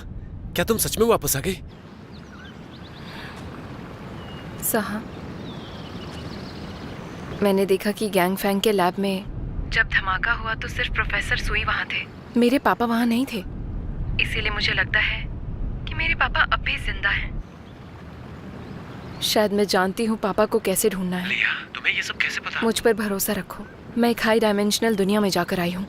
क्या तुम सच में वापस आ गई? साहा, मैंने देखा कि गैंग फैंग के लैब में जब धमाका हुआ तो सिर्फ प्रोफेसर सुई वहाँ थे, मेरे पापा वहाँ नहीं थे। इसीलिए मुझे लगता है कि मेरे पापा अब भी जिंदा हैं। शायद मैं जानती हूँ पापा को कैसे ढूंढना है। लिया, तुम्हें ये सब कैसे पता? मुझ पर भरोसा रखो, मैं एक हाई डायमेंशनल दुनिया में जाकर आई हूँ।